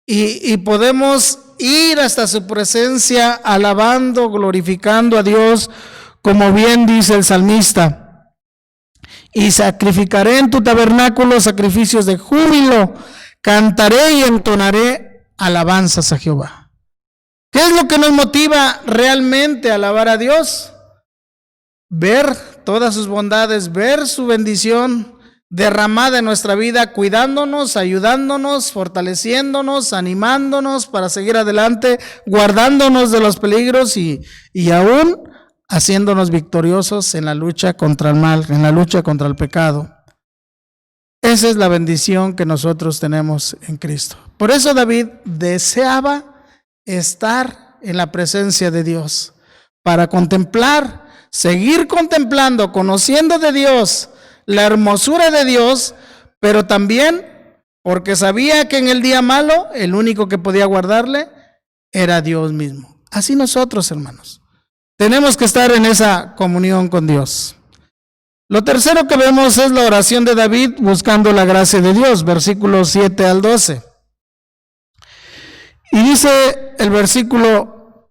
y podemos ir hasta su presencia alabando, glorificando a Dios, como bien dice el salmista. Y sacrificaré en tu tabernáculo sacrificios de júbilo, cantaré y entonaré alabanzas a Jehová. ¿Qué es lo que nos motiva realmente a alabar a Dios? Ver todas sus bondades, ver su bendición derramada en nuestra vida, cuidándonos, ayudándonos, fortaleciéndonos, animándonos para seguir adelante, guardándonos de los peligros y aún haciéndonos victoriosos en la lucha contra el mal, en la lucha contra el pecado. Esa es la bendición que nosotros tenemos en Cristo. Por eso David deseaba estar en la presencia de Dios, para contemplar, seguir contemplando, conociendo de Dios, la hermosura de Dios, pero también porque sabía que en el día malo, el único que podía guardarle era Dios mismo. Así nosotros, hermanos, tenemos que estar en esa comunión con Dios. Lo tercero que vemos es la oración de David buscando la gracia de Dios, versículos 7 al 12. Y dice el versículo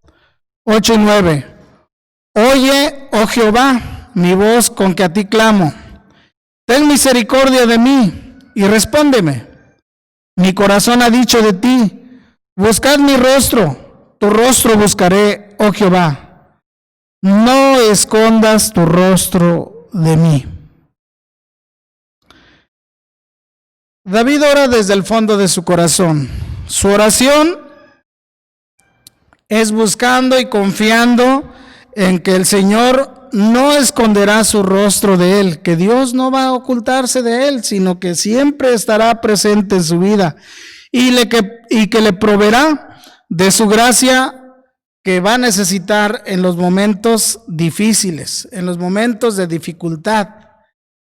8 y 9, oye, oh Jehová, mi voz con que a ti clamo. Ten misericordia de mí y respóndeme. Mi corazón ha dicho de ti, buscad mi rostro, tu rostro buscaré, oh Jehová. No escondas tu rostro de mí. David ora desde el fondo de su corazón. Su oración es buscando y confiando en que el Señor no esconderá su rostro de él, que Dios no va a ocultarse de él, sino que siempre estará presente en su vida y que le proveerá de su gracia que va a necesitar en los momentos difíciles, en los momentos de dificultad.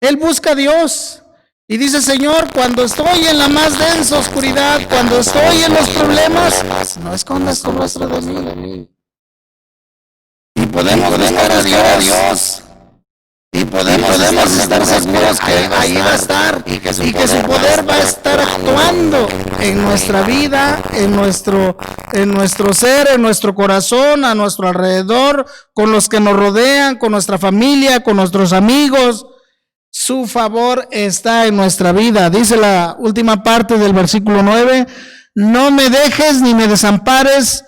Él busca a Dios y dice, Señor, cuando estoy en la más densa oscuridad, cuando estoy en los problemas, no escondas tu rostro de mí. Y podemos buscar a Dios. Y podemos estar seguros que ahí va a estar y que su poder va a estar actuando en nuestra vida, en nuestro ser, en nuestro corazón, a nuestro alrededor, con los que nos rodean, con nuestra familia, con nuestros amigos. Su favor está en nuestra vida. Dice la última parte del versículo 9, no me dejes ni me desampares,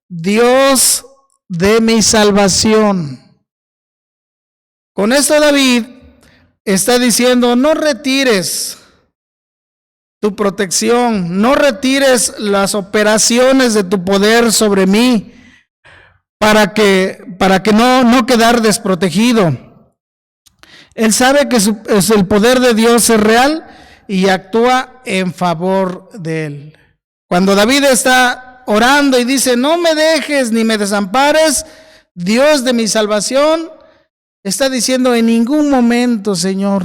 Dios de mi salvación. Con esto David está diciendo, no retires tu protección, no retires las operaciones de tu poder sobre mí para que no quedar desprotegido. Él sabe que el poder de Dios es real y actúa en favor de él. Cuando David está orando y dice, no me dejes ni me desampares, Dios de mi salvación, está diciendo, en ningún momento, Señor,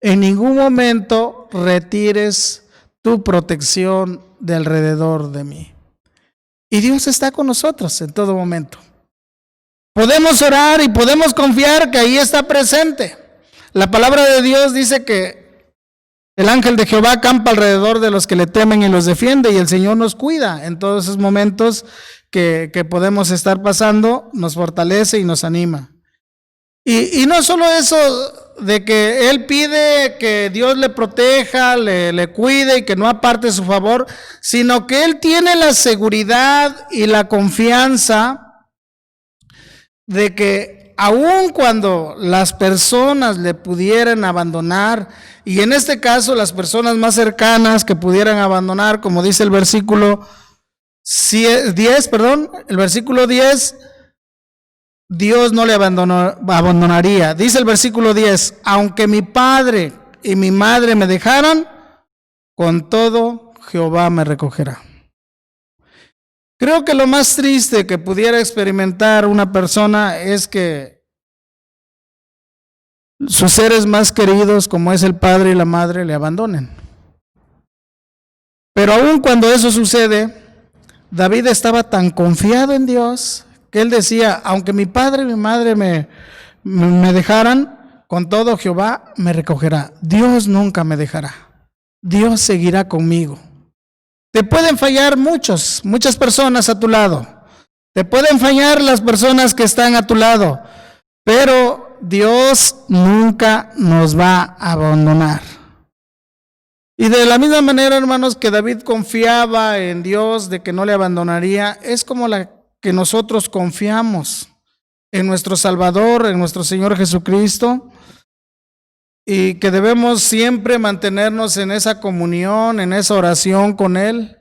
en ningún momento retires tu protección de alrededor de mí. Y Dios está con nosotros en todo momento. Podemos orar y podemos confiar que ahí está presente. La palabra de Dios dice que el ángel de Jehová acampa alrededor de los que le temen y los defiende, y el Señor nos cuida en todos esos momentos que podemos estar pasando, nos fortalece y nos anima. Y no solo eso, de que él pide que Dios le proteja, le cuide y que no aparte su favor, sino que él tiene la seguridad y la confianza de que aun cuando las personas le pudieran abandonar, y en este caso las personas más cercanas que pudieran abandonar, como dice el versículo 10, el versículo 10, Dios no le abandonaría. Dice el versículo 10, aunque mi padre y mi madre me dejaran, con todo Jehová me recogerá. Creo que lo más triste que pudiera experimentar una persona es que sus seres más queridos, como es el padre y la madre, le abandonen. Pero aun cuando eso sucede, David estaba tan confiado en Dios que él decía, aunque mi padre y mi madre me dejaran, con todo Jehová me recogerá. Dios nunca me dejará. Dios seguirá conmigo. Te pueden fallar muchas personas a tu lado. Te pueden fallar las personas que están a tu lado. Pero Dios nunca nos va a abandonar. Y de la misma manera, hermanos, que David confiaba en Dios de que no le abandonaría, es como la que nosotros confiamos en nuestro Salvador, en nuestro Señor Jesucristo, y que debemos siempre mantenernos en esa comunión, en esa oración con Él,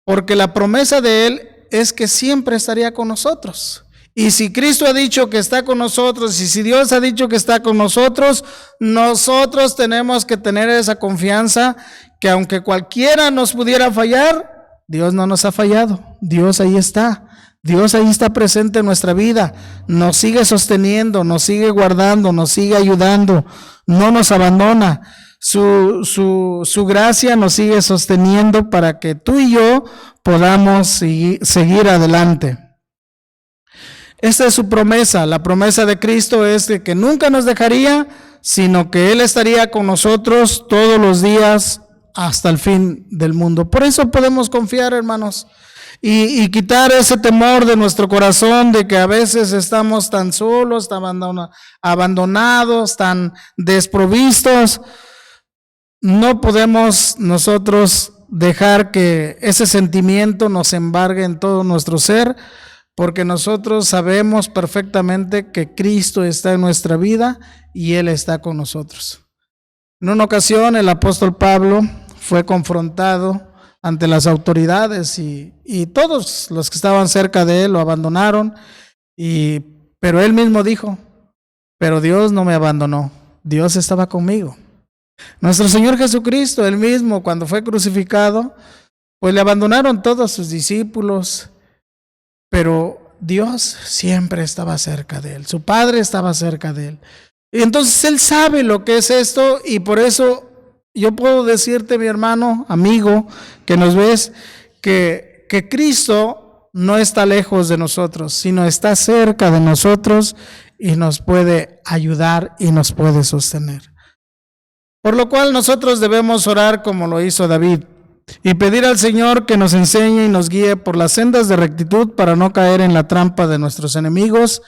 porque la promesa de Él es que siempre estaría con nosotros. Y si Cristo ha dicho que está con nosotros, y si Dios ha dicho que está con nosotros, nosotros tenemos que tener esa confianza que aunque cualquiera nos pudiera fallar, Dios no nos ha fallado. Dios ahí está. Dios ahí está presente en nuestra vida. Nos sigue sosteniendo, nos sigue guardando, nos sigue ayudando. No nos abandona. Su gracia nos sigue sosteniendo para que tú y yo podamos seguir adelante. Esta es su promesa. La promesa de Cristo es de que nunca nos dejaría, sino que Él estaría con nosotros todos los días hasta el fin del mundo. Por eso podemos confiar, hermanos, y quitar ese temor de nuestro corazón de que a veces estamos tan solos, tan abandonados, tan desprovistos. No podemos nosotros dejar que ese sentimiento nos embargue en todo nuestro ser, porque nosotros sabemos perfectamente que Cristo está en nuestra vida y Él está con nosotros. En una ocasión el apóstol Pablo fue confrontado ante las autoridades y todos los que estaban cerca de él lo abandonaron, pero él mismo dijo, pero Dios no me abandonó, Dios estaba conmigo. Nuestro Señor Jesucristo, él mismo, cuando fue crucificado, pues le abandonaron todos sus discípulos, pero Dios siempre estaba cerca de él, su Padre estaba cerca de él. Y entonces él sabe lo que es esto, y por eso yo puedo decirte, mi hermano, amigo, que nos ves, que Cristo no está lejos de nosotros, sino está cerca de nosotros y nos puede ayudar y nos puede sostener. Por lo cual nosotros debemos orar como lo hizo David y pedir al Señor que nos enseñe y nos guíe por las sendas de rectitud para no caer en la trampa de nuestros enemigos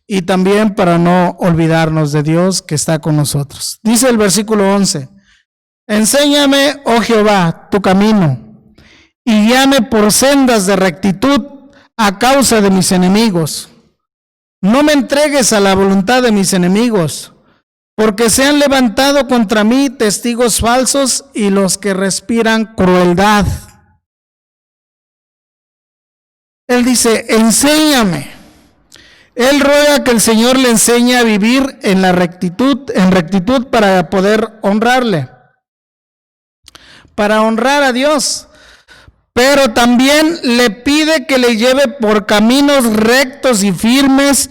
y también para no olvidarnos de Dios que está con nosotros. Dice el versículo 11, enséñame, oh Jehová, tu camino, y guíame por sendas de rectitud a causa de mis enemigos. No me entregues a la voluntad de mis enemigos, porque se han levantado contra mí testigos falsos y los que respiran crueldad. Él dice, enséñame. Él ruega que el Señor le enseñe a vivir en rectitud para poder honrarle, para honrar a Dios, pero también le pide que le lleve por caminos rectos y firmes,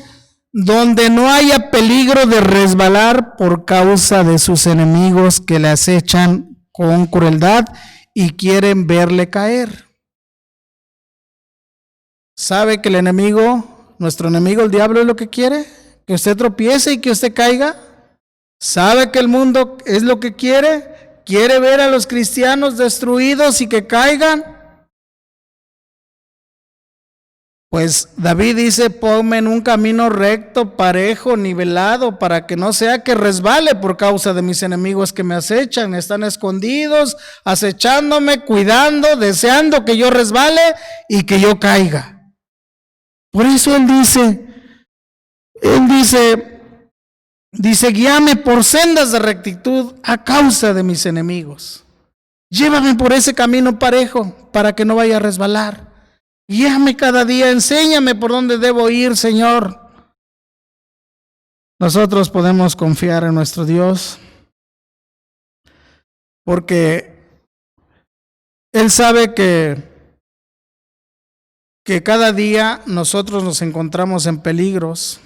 donde no haya peligro de resbalar por causa de sus enemigos que le acechan con crueldad y quieren verle caer. ¿Sabe que el enemigo, nuestro enemigo, el diablo, es lo que quiere? ¿Que usted tropiece y que usted caiga? ¿Sabe que el mundo es lo que quiere? ¿Quiere ver a los cristianos destruidos y que caigan? Pues David dice, ponme en un camino recto, parejo, nivelado, para que no sea que resbale por causa de mis enemigos que me acechan, están escondidos, acechándome, cuidando, deseando que yo resbale y que yo caiga. Por eso él dice, guíame por sendas de rectitud a causa de mis enemigos. Llévame por ese camino parejo para que no vaya a resbalar. Guíame cada día, enséñame por dónde debo ir, Señor. Nosotros podemos confiar en nuestro Dios porque Él sabe que cada día nosotros nos encontramos en peligros.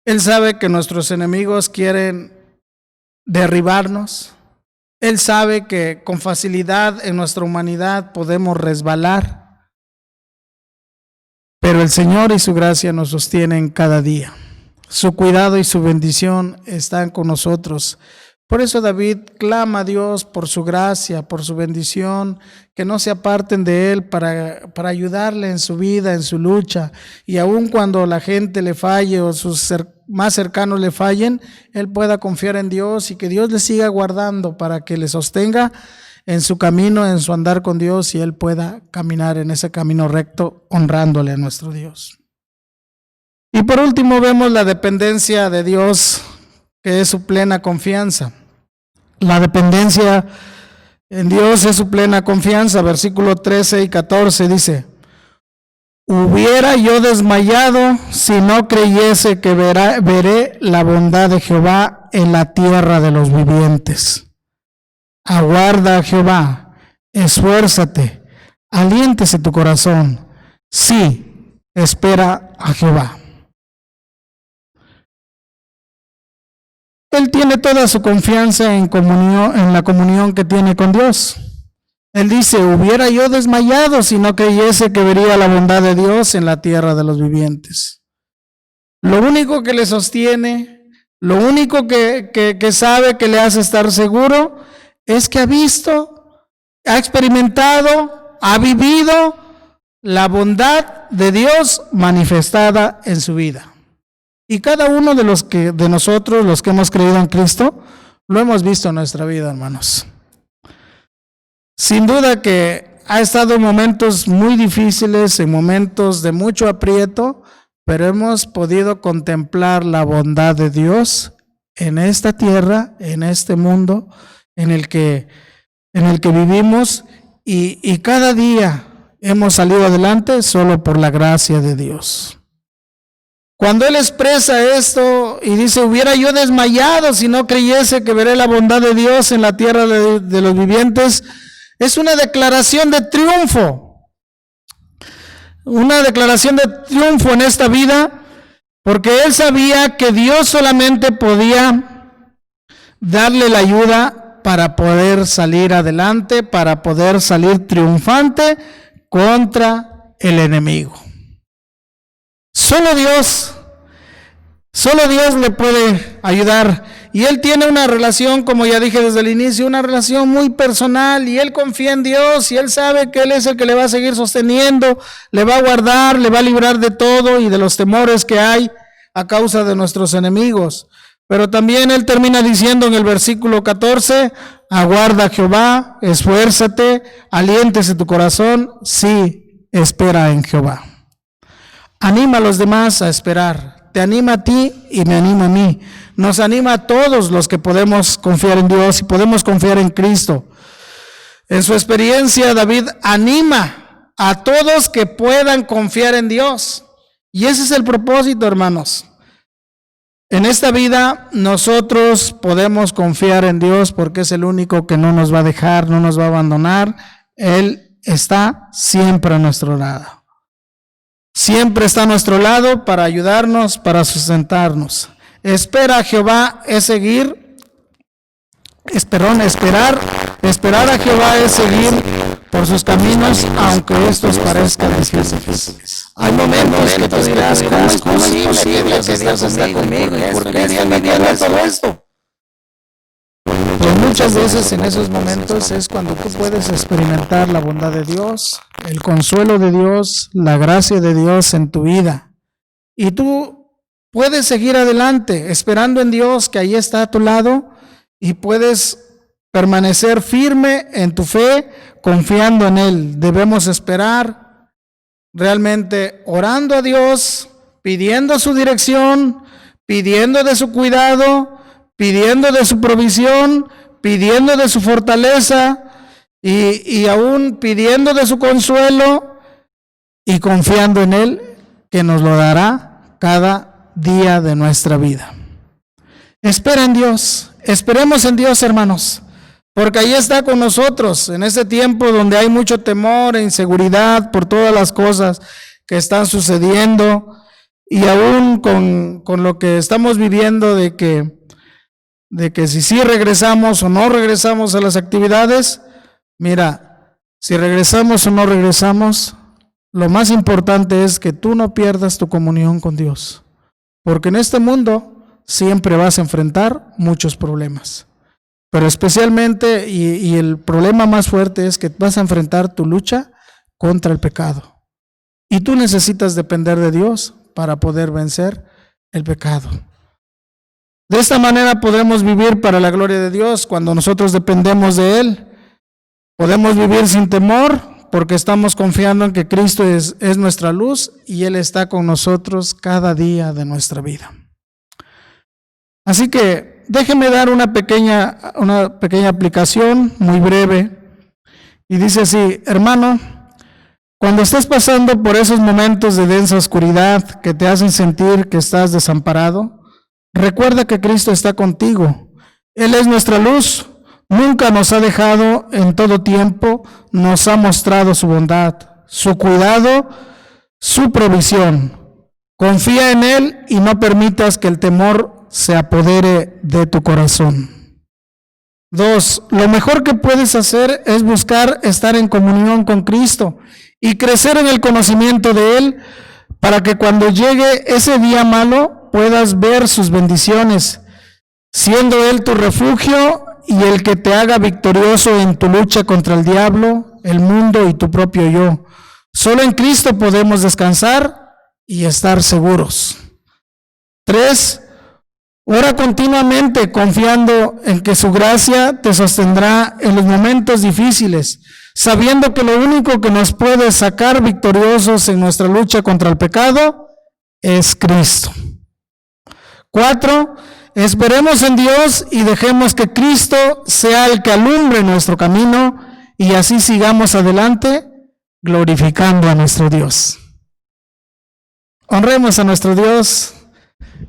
Él sabe que nuestros enemigos quieren derribarnos. Él sabe que con facilidad en nuestra humanidad podemos resbalar. Pero el Señor y su gracia nos sostienen cada día. Su cuidado y su bendición están con nosotros. Por eso David clama a Dios por su gracia, por su bendición, que no se aparten de él para ayudarle en su vida, en su lucha. Y aun cuando la gente le falle o sus más cercanos le fallen, él pueda confiar en Dios y que Dios le siga guardando para que le sostenga en su camino, en su andar con Dios, y él pueda caminar en ese camino recto, honrándole a nuestro Dios. Y por último vemos la dependencia de Dios, que es su plena confianza. La dependencia en Dios es su plena confianza. Versículo 13 y 14 dice, hubiera yo desmayado si no creyese que veré la bondad de Jehová en la tierra de los vivientes. Aguarda a Jehová, esfuérzate, aliéntese tu corazón. Sí, espera a Jehová. Él tiene toda su confianza en la comunión que tiene con Dios. Él dice, hubiera yo desmayado si no creyese que vería la bondad de Dios en la tierra de los vivientes. Lo único que le sostiene, lo único que sabe que le hace estar seguro, es que ha visto, ha experimentado, ha vivido la bondad de Dios manifestada en su vida. Y cada uno de nosotros, los que hemos creído en Cristo, lo hemos visto en nuestra vida, hermanos. Sin duda que ha estado en momentos muy difíciles, en momentos de mucho aprieto, pero hemos podido contemplar la bondad de Dios en esta tierra, en este mundo, en el que vivimos, y cada día hemos salido adelante solo por la gracia de Dios. Cuando Él expresa esto y dice, hubiera yo desmayado si no creyese que veré la bondad de Dios en la tierra de los vivientes, es una declaración de triunfo. Una declaración de triunfo en esta vida, porque Él sabía que Dios solamente podía darle la ayuda para poder salir adelante, para poder salir triunfante contra el enemigo. Solo Dios le puede ayudar. Y Él tiene una relación, como ya dije desde el inicio, una relación muy personal, y Él confía en Dios, y Él sabe que Él es el que le va a seguir sosteniendo, le va a guardar, le va a librar de todo y de los temores que hay a causa de nuestros enemigos. Pero también Él termina diciendo en el versículo 14, aguarda a Jehová, esfuérzate, aliéntese tu corazón, sí, espera en Jehová. Anima a los demás a esperar, te anima a ti y me anima a mí. Nos anima a todos los que podemos confiar en Dios y podemos confiar en Cristo. En su experiencia, David anima a todos que puedan confiar en Dios. Y ese es el propósito, hermanos. En esta vida nosotros podemos confiar en Dios porque es el único que no nos va a dejar, no nos va a abandonar. Él está siempre a nuestro lado. Siempre está a nuestro lado para ayudarnos, para sustentarnos. Esperar a Jehová es esperar a Jehová es seguir por sus caminos, aunque estos parezcan difíciles. Hay momentos que te dirás, ¿cómo es posible que Dios está conmigo? ¿Y por qué está viviendo todo esto? Pues muchas veces en esos momentos es cuando tú puedes experimentar la bondad de Dios, el consuelo de Dios, la gracia de Dios en tu vida. Y tú puedes seguir adelante esperando en Dios que ahí está a tu lado y puedes permanecer firme en tu fe, confiando en Él. Debemos esperar realmente orando a Dios, pidiendo su dirección, pidiendo de su cuidado, pidiendo de su provisión, pidiendo de su fortaleza y aún pidiendo de su consuelo y confiando en Él que nos lo dará cada día de nuestra vida. Espera en Dios, esperemos en Dios, hermanos, porque ahí está con nosotros en ese tiempo donde hay mucho temor e inseguridad por todas las cosas que están sucediendo y aún con lo que estamos viviendo de que si sí regresamos o no regresamos a las actividades. Mira, si regresamos o no regresamos, lo más importante es que tú no pierdas tu comunión con Dios, porque en este mundo siempre vas a enfrentar muchos problemas, pero especialmente, y el problema más fuerte es que vas a enfrentar tu lucha contra el pecado, y tú necesitas depender de Dios para poder vencer el pecado. De esta manera podremos vivir para la gloria de Dios cuando nosotros dependemos de Él. Podemos vivir sin temor porque estamos confiando en que Cristo es nuestra luz y Él está con nosotros cada día de nuestra vida. Así que déjeme dar una pequeña aplicación muy breve. Y dice así: hermano, cuando estés pasando por esos momentos de densa oscuridad que te hacen sentir que estás desamparado, recuerda que Cristo está contigo. Él es nuestra luz, nunca nos ha dejado en todo tiempo, nos ha mostrado su bondad, su cuidado, su provisión. Confía en Él y no permitas que el temor se apodere de tu corazón. 2. Lo mejor que puedes hacer es buscar estar en comunión con Cristo y crecer en el conocimiento de Él para que cuando llegue ese día malo puedas ver sus bendiciones, siendo Él tu refugio y el que te haga victorioso en tu lucha contra el diablo, el mundo y tu propio yo. Solo en Cristo podemos descansar y estar seguros. 3. Ora continuamente confiando en que su gracia te sostendrá en los momentos difíciles, sabiendo que lo único que nos puede sacar victoriosos en nuestra lucha contra el pecado es Cristo. 4. Esperemos en Dios y dejemos que Cristo sea el que alumbre nuestro camino y así sigamos adelante glorificando a nuestro Dios. Honremos a nuestro Dios,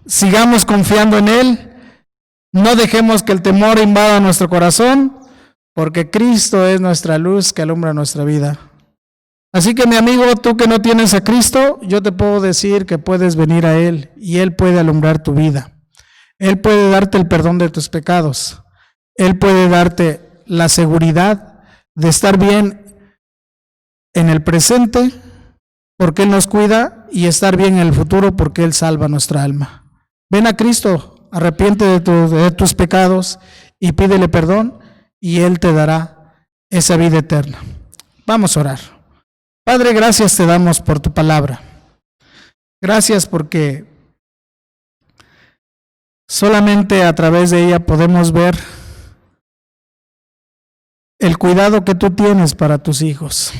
sigamos confiando en Él, no dejemos que el temor invada nuestro corazón, porque Cristo es nuestra luz que alumbra nuestra vida. Así que mi amigo, tú que no tienes a Cristo, yo te puedo decir que puedes venir a Él y Él puede alumbrar tu vida. Él puede darte el perdón de tus pecados. Él puede darte la seguridad de estar bien en el presente porque Él nos cuida y estar bien en el futuro porque Él salva nuestra alma. Ven a Cristo, arrepiente de tus pecados y pídele perdón y Él te dará esa vida eterna. Vamos a orar. Padre, gracias te damos por tu palabra. Gracias porque solamente a través de ella podemos ver el cuidado que tú tienes para tus hijos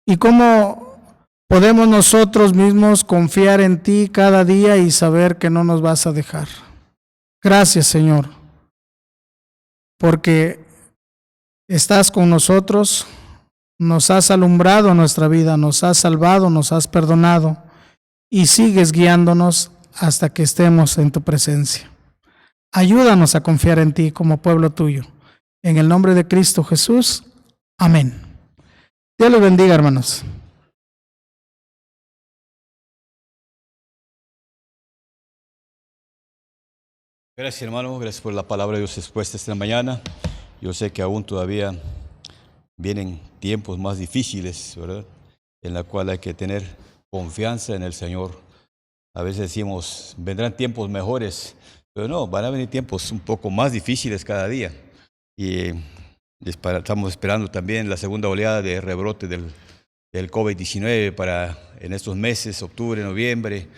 y cómo podemos nosotros mismos confiar en ti cada día y saber que no nos vas a dejar. Gracias, Señor, porque estás con nosotros, nos has alumbrado nuestra vida, nos has salvado, nos has perdonado y sigues guiándonos hasta que estemos en tu presencia. Ayúdanos a confiar en ti como pueblo tuyo. En el nombre de Cristo Jesús. Amén. Dios los bendiga, hermanos. Gracias, hermano. Gracias por la palabra de Dios expuesta esta mañana. Yo sé que aún todavía vienen tiempos más difíciles, ¿verdad? En la cual hay que tener confianza en el Señor. A veces decimos, vendrán tiempos mejores, Pero no, van a venir tiempos un poco más difíciles cada día. Y estamos esperando también la segunda oleada de rebrote del COVID-19 en estos meses, octubre, noviembre.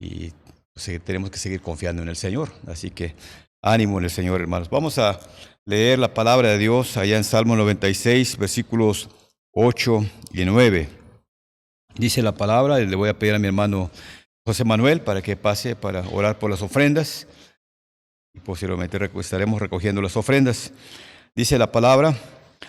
Y pues, tenemos que seguir confiando en el Señor. Así que ánimo en el Señor, hermanos. Vamos a leer la palabra de Dios allá en Salmo 96, versículos 8 y 9. Dice la palabra, y le voy a pedir a mi hermano José Manuel para que pase para orar por las ofrendas. Y posteriormente estaremos recogiendo las ofrendas. Dice la palabra: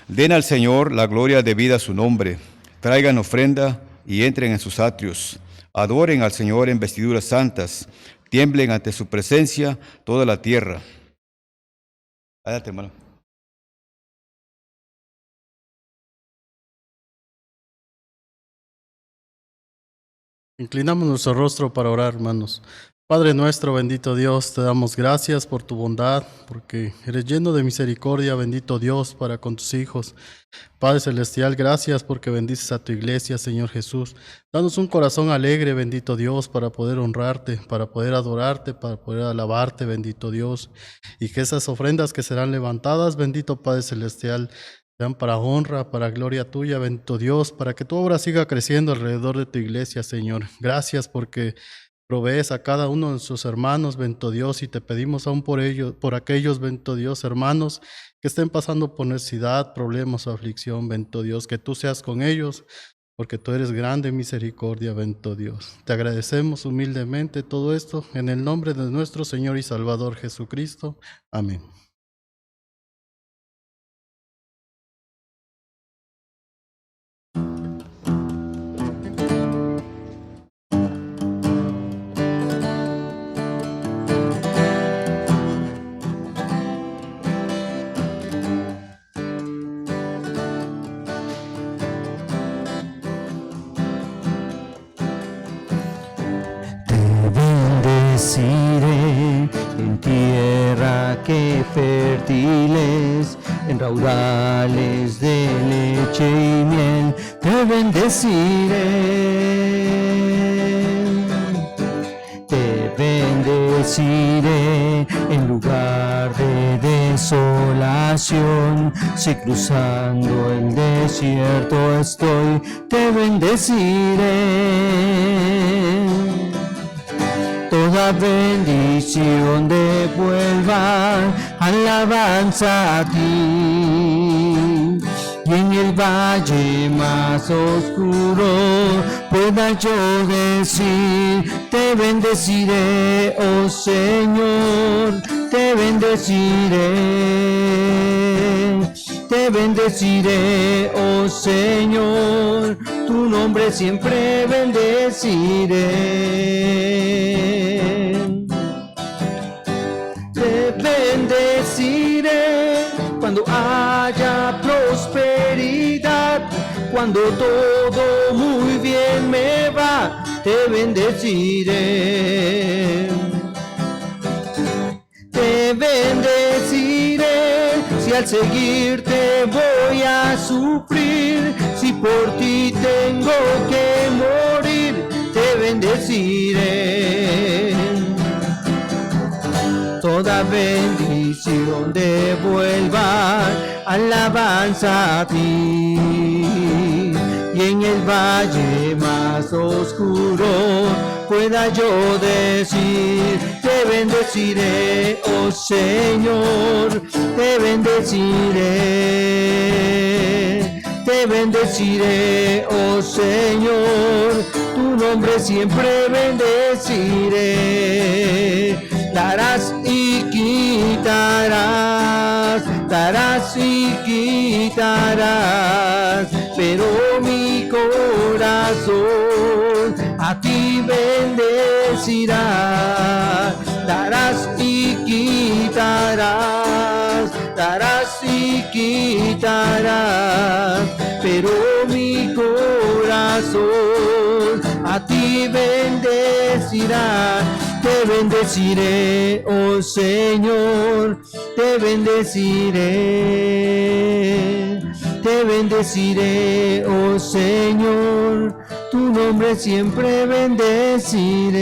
den al Señor la gloria debida a su nombre, traigan ofrenda y entren en sus atrios, adoren al Señor en vestiduras santas, tiemblen ante su presencia toda la tierra. Adelante, hermano. Inclinamos nuestro rostro para orar, hermanos. Padre nuestro, bendito Dios, te damos gracias por tu bondad, porque eres lleno de misericordia, bendito Dios, para con tus hijos. Padre Celestial, gracias porque bendices a tu iglesia, Señor Jesús. Danos un corazón alegre, bendito Dios, para poder honrarte, para poder adorarte, para poder alabarte, bendito Dios. Y que esas ofrendas que serán levantadas, bendito Padre Celestial, sean para honra, para gloria tuya, bendito Dios, para que tu obra siga creciendo alrededor de tu iglesia, Señor. Gracias porque provees a cada uno de sus hermanos, bendito Dios, y te pedimos aún por ellos, por aquellos, bendito Dios, hermanos que estén pasando por necesidad, problemas o aflicción, bendito Dios, que tú seas con ellos, porque tú eres grande en misericordia, bendito Dios. Te agradecemos humildemente todo esto en el nombre de nuestro Señor y Salvador Jesucristo. Amén. Bendeciré en tierra que fértiles, en raudales de leche y miel, te bendeciré. Te bendeciré en lugar de desolación, si cruzando el desierto estoy, te bendeciré. Toda bendición devuelva alabanza a ti, y en el valle más oscuro pueda yo decir, te bendeciré, oh Señor, te bendeciré. Te bendeciré, oh Señor, tu nombre siempre bendeciré. Te bendeciré cuando haya prosperidad, cuando todo muy bien me va, te bendeciré. Te bendeciré si al seguirte voy a sufrir, si por ti tengo que morir, te bendeciré. Toda bendición devuelva alabanza a ti, y en el valle más oscuro pueda yo decir, te bendeciré, oh Señor, te bendeciré. Te bendeciré, oh Señor, tu nombre siempre bendeciré. Darás y quitarás, darás y quitarás, pero mi corazón a ti bendecirá. Darás y quitarás, darás y quitarás, pero mi corazón a ti bendecirá. Te bendeciré, oh Señor, te bendeciré. Te bendeciré, oh Señor, tu nombre siempre bendeciré.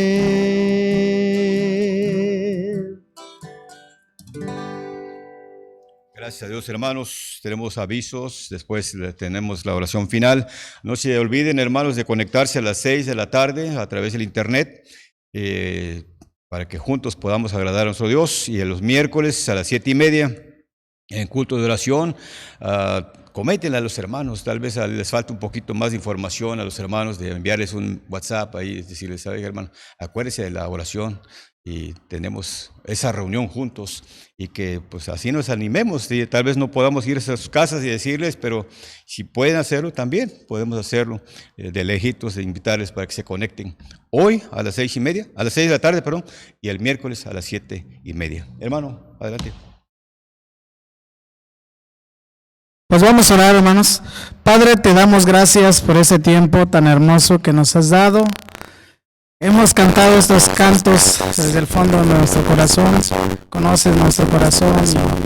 Gracias a Dios, hermanos. Tenemos avisos, después tenemos la oración final. No se olviden, hermanos, de conectarse a las 6 de la tarde a través del internet para que juntos podamos agradar a nuestro Dios. Y los miércoles a las 7:30 en culto de oración. Coméntenle a los hermanos, tal vez les falta un poquito más de información a los hermanos, de enviarles un WhatsApp ahí, decirles, ¿sabe, hermano? Acuérdense de la oración y tenemos esa reunión juntos y que pues así nos animemos. Y tal vez no podamos ir a sus casas y decirles, pero si pueden hacerlo también, podemos hacerlo de lejitos, de invitarles para que se conecten hoy a las 6:30, a las 6 de la tarde, perdón, y el miércoles a las 7:30. Hermano, adelante. Pues vamos a orar, hermanos. Padre, te damos gracias por ese tiempo tan hermoso que nos has dado. Hemos cantado estos cantos desde el fondo de nuestro corazón. Conoces nuestro corazón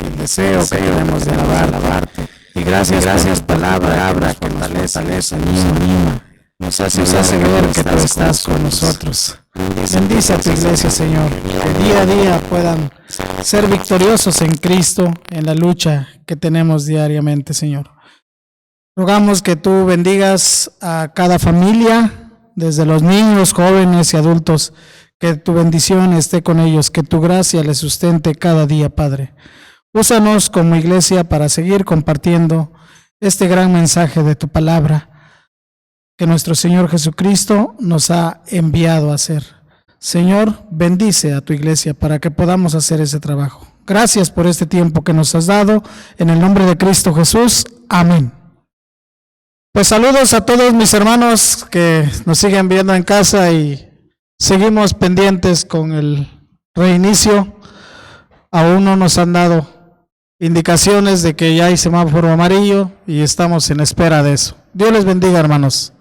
y el deseo que tenemos de alabarte. Y gracias, palabra, fortaleza, anima. Nos hace ver que tú estás con nosotros. Bendice a tu iglesia, Señor, que día a día puedan ser victoriosos en Cristo en la lucha que tenemos diariamente, Señor. Rogamos que tú bendigas a cada familia, desde los niños, jóvenes y adultos, que tu bendición esté con ellos, que tu gracia les sustente cada día, Padre. Úsanos como iglesia para seguir compartiendo este gran mensaje de tu palabra que nuestro Señor Jesucristo nos ha enviado a hacer. Señor, bendice a tu iglesia para que podamos hacer ese trabajo. Gracias por este tiempo que nos has dado. En el nombre de Cristo Jesús. Amén. Pues saludos a todos mis hermanos que nos siguen viendo en casa y seguimos pendientes con el reinicio. Aún no nos han dado indicaciones de que ya hay semáforo amarillo y estamos en espera de eso. Dios les bendiga, hermanos.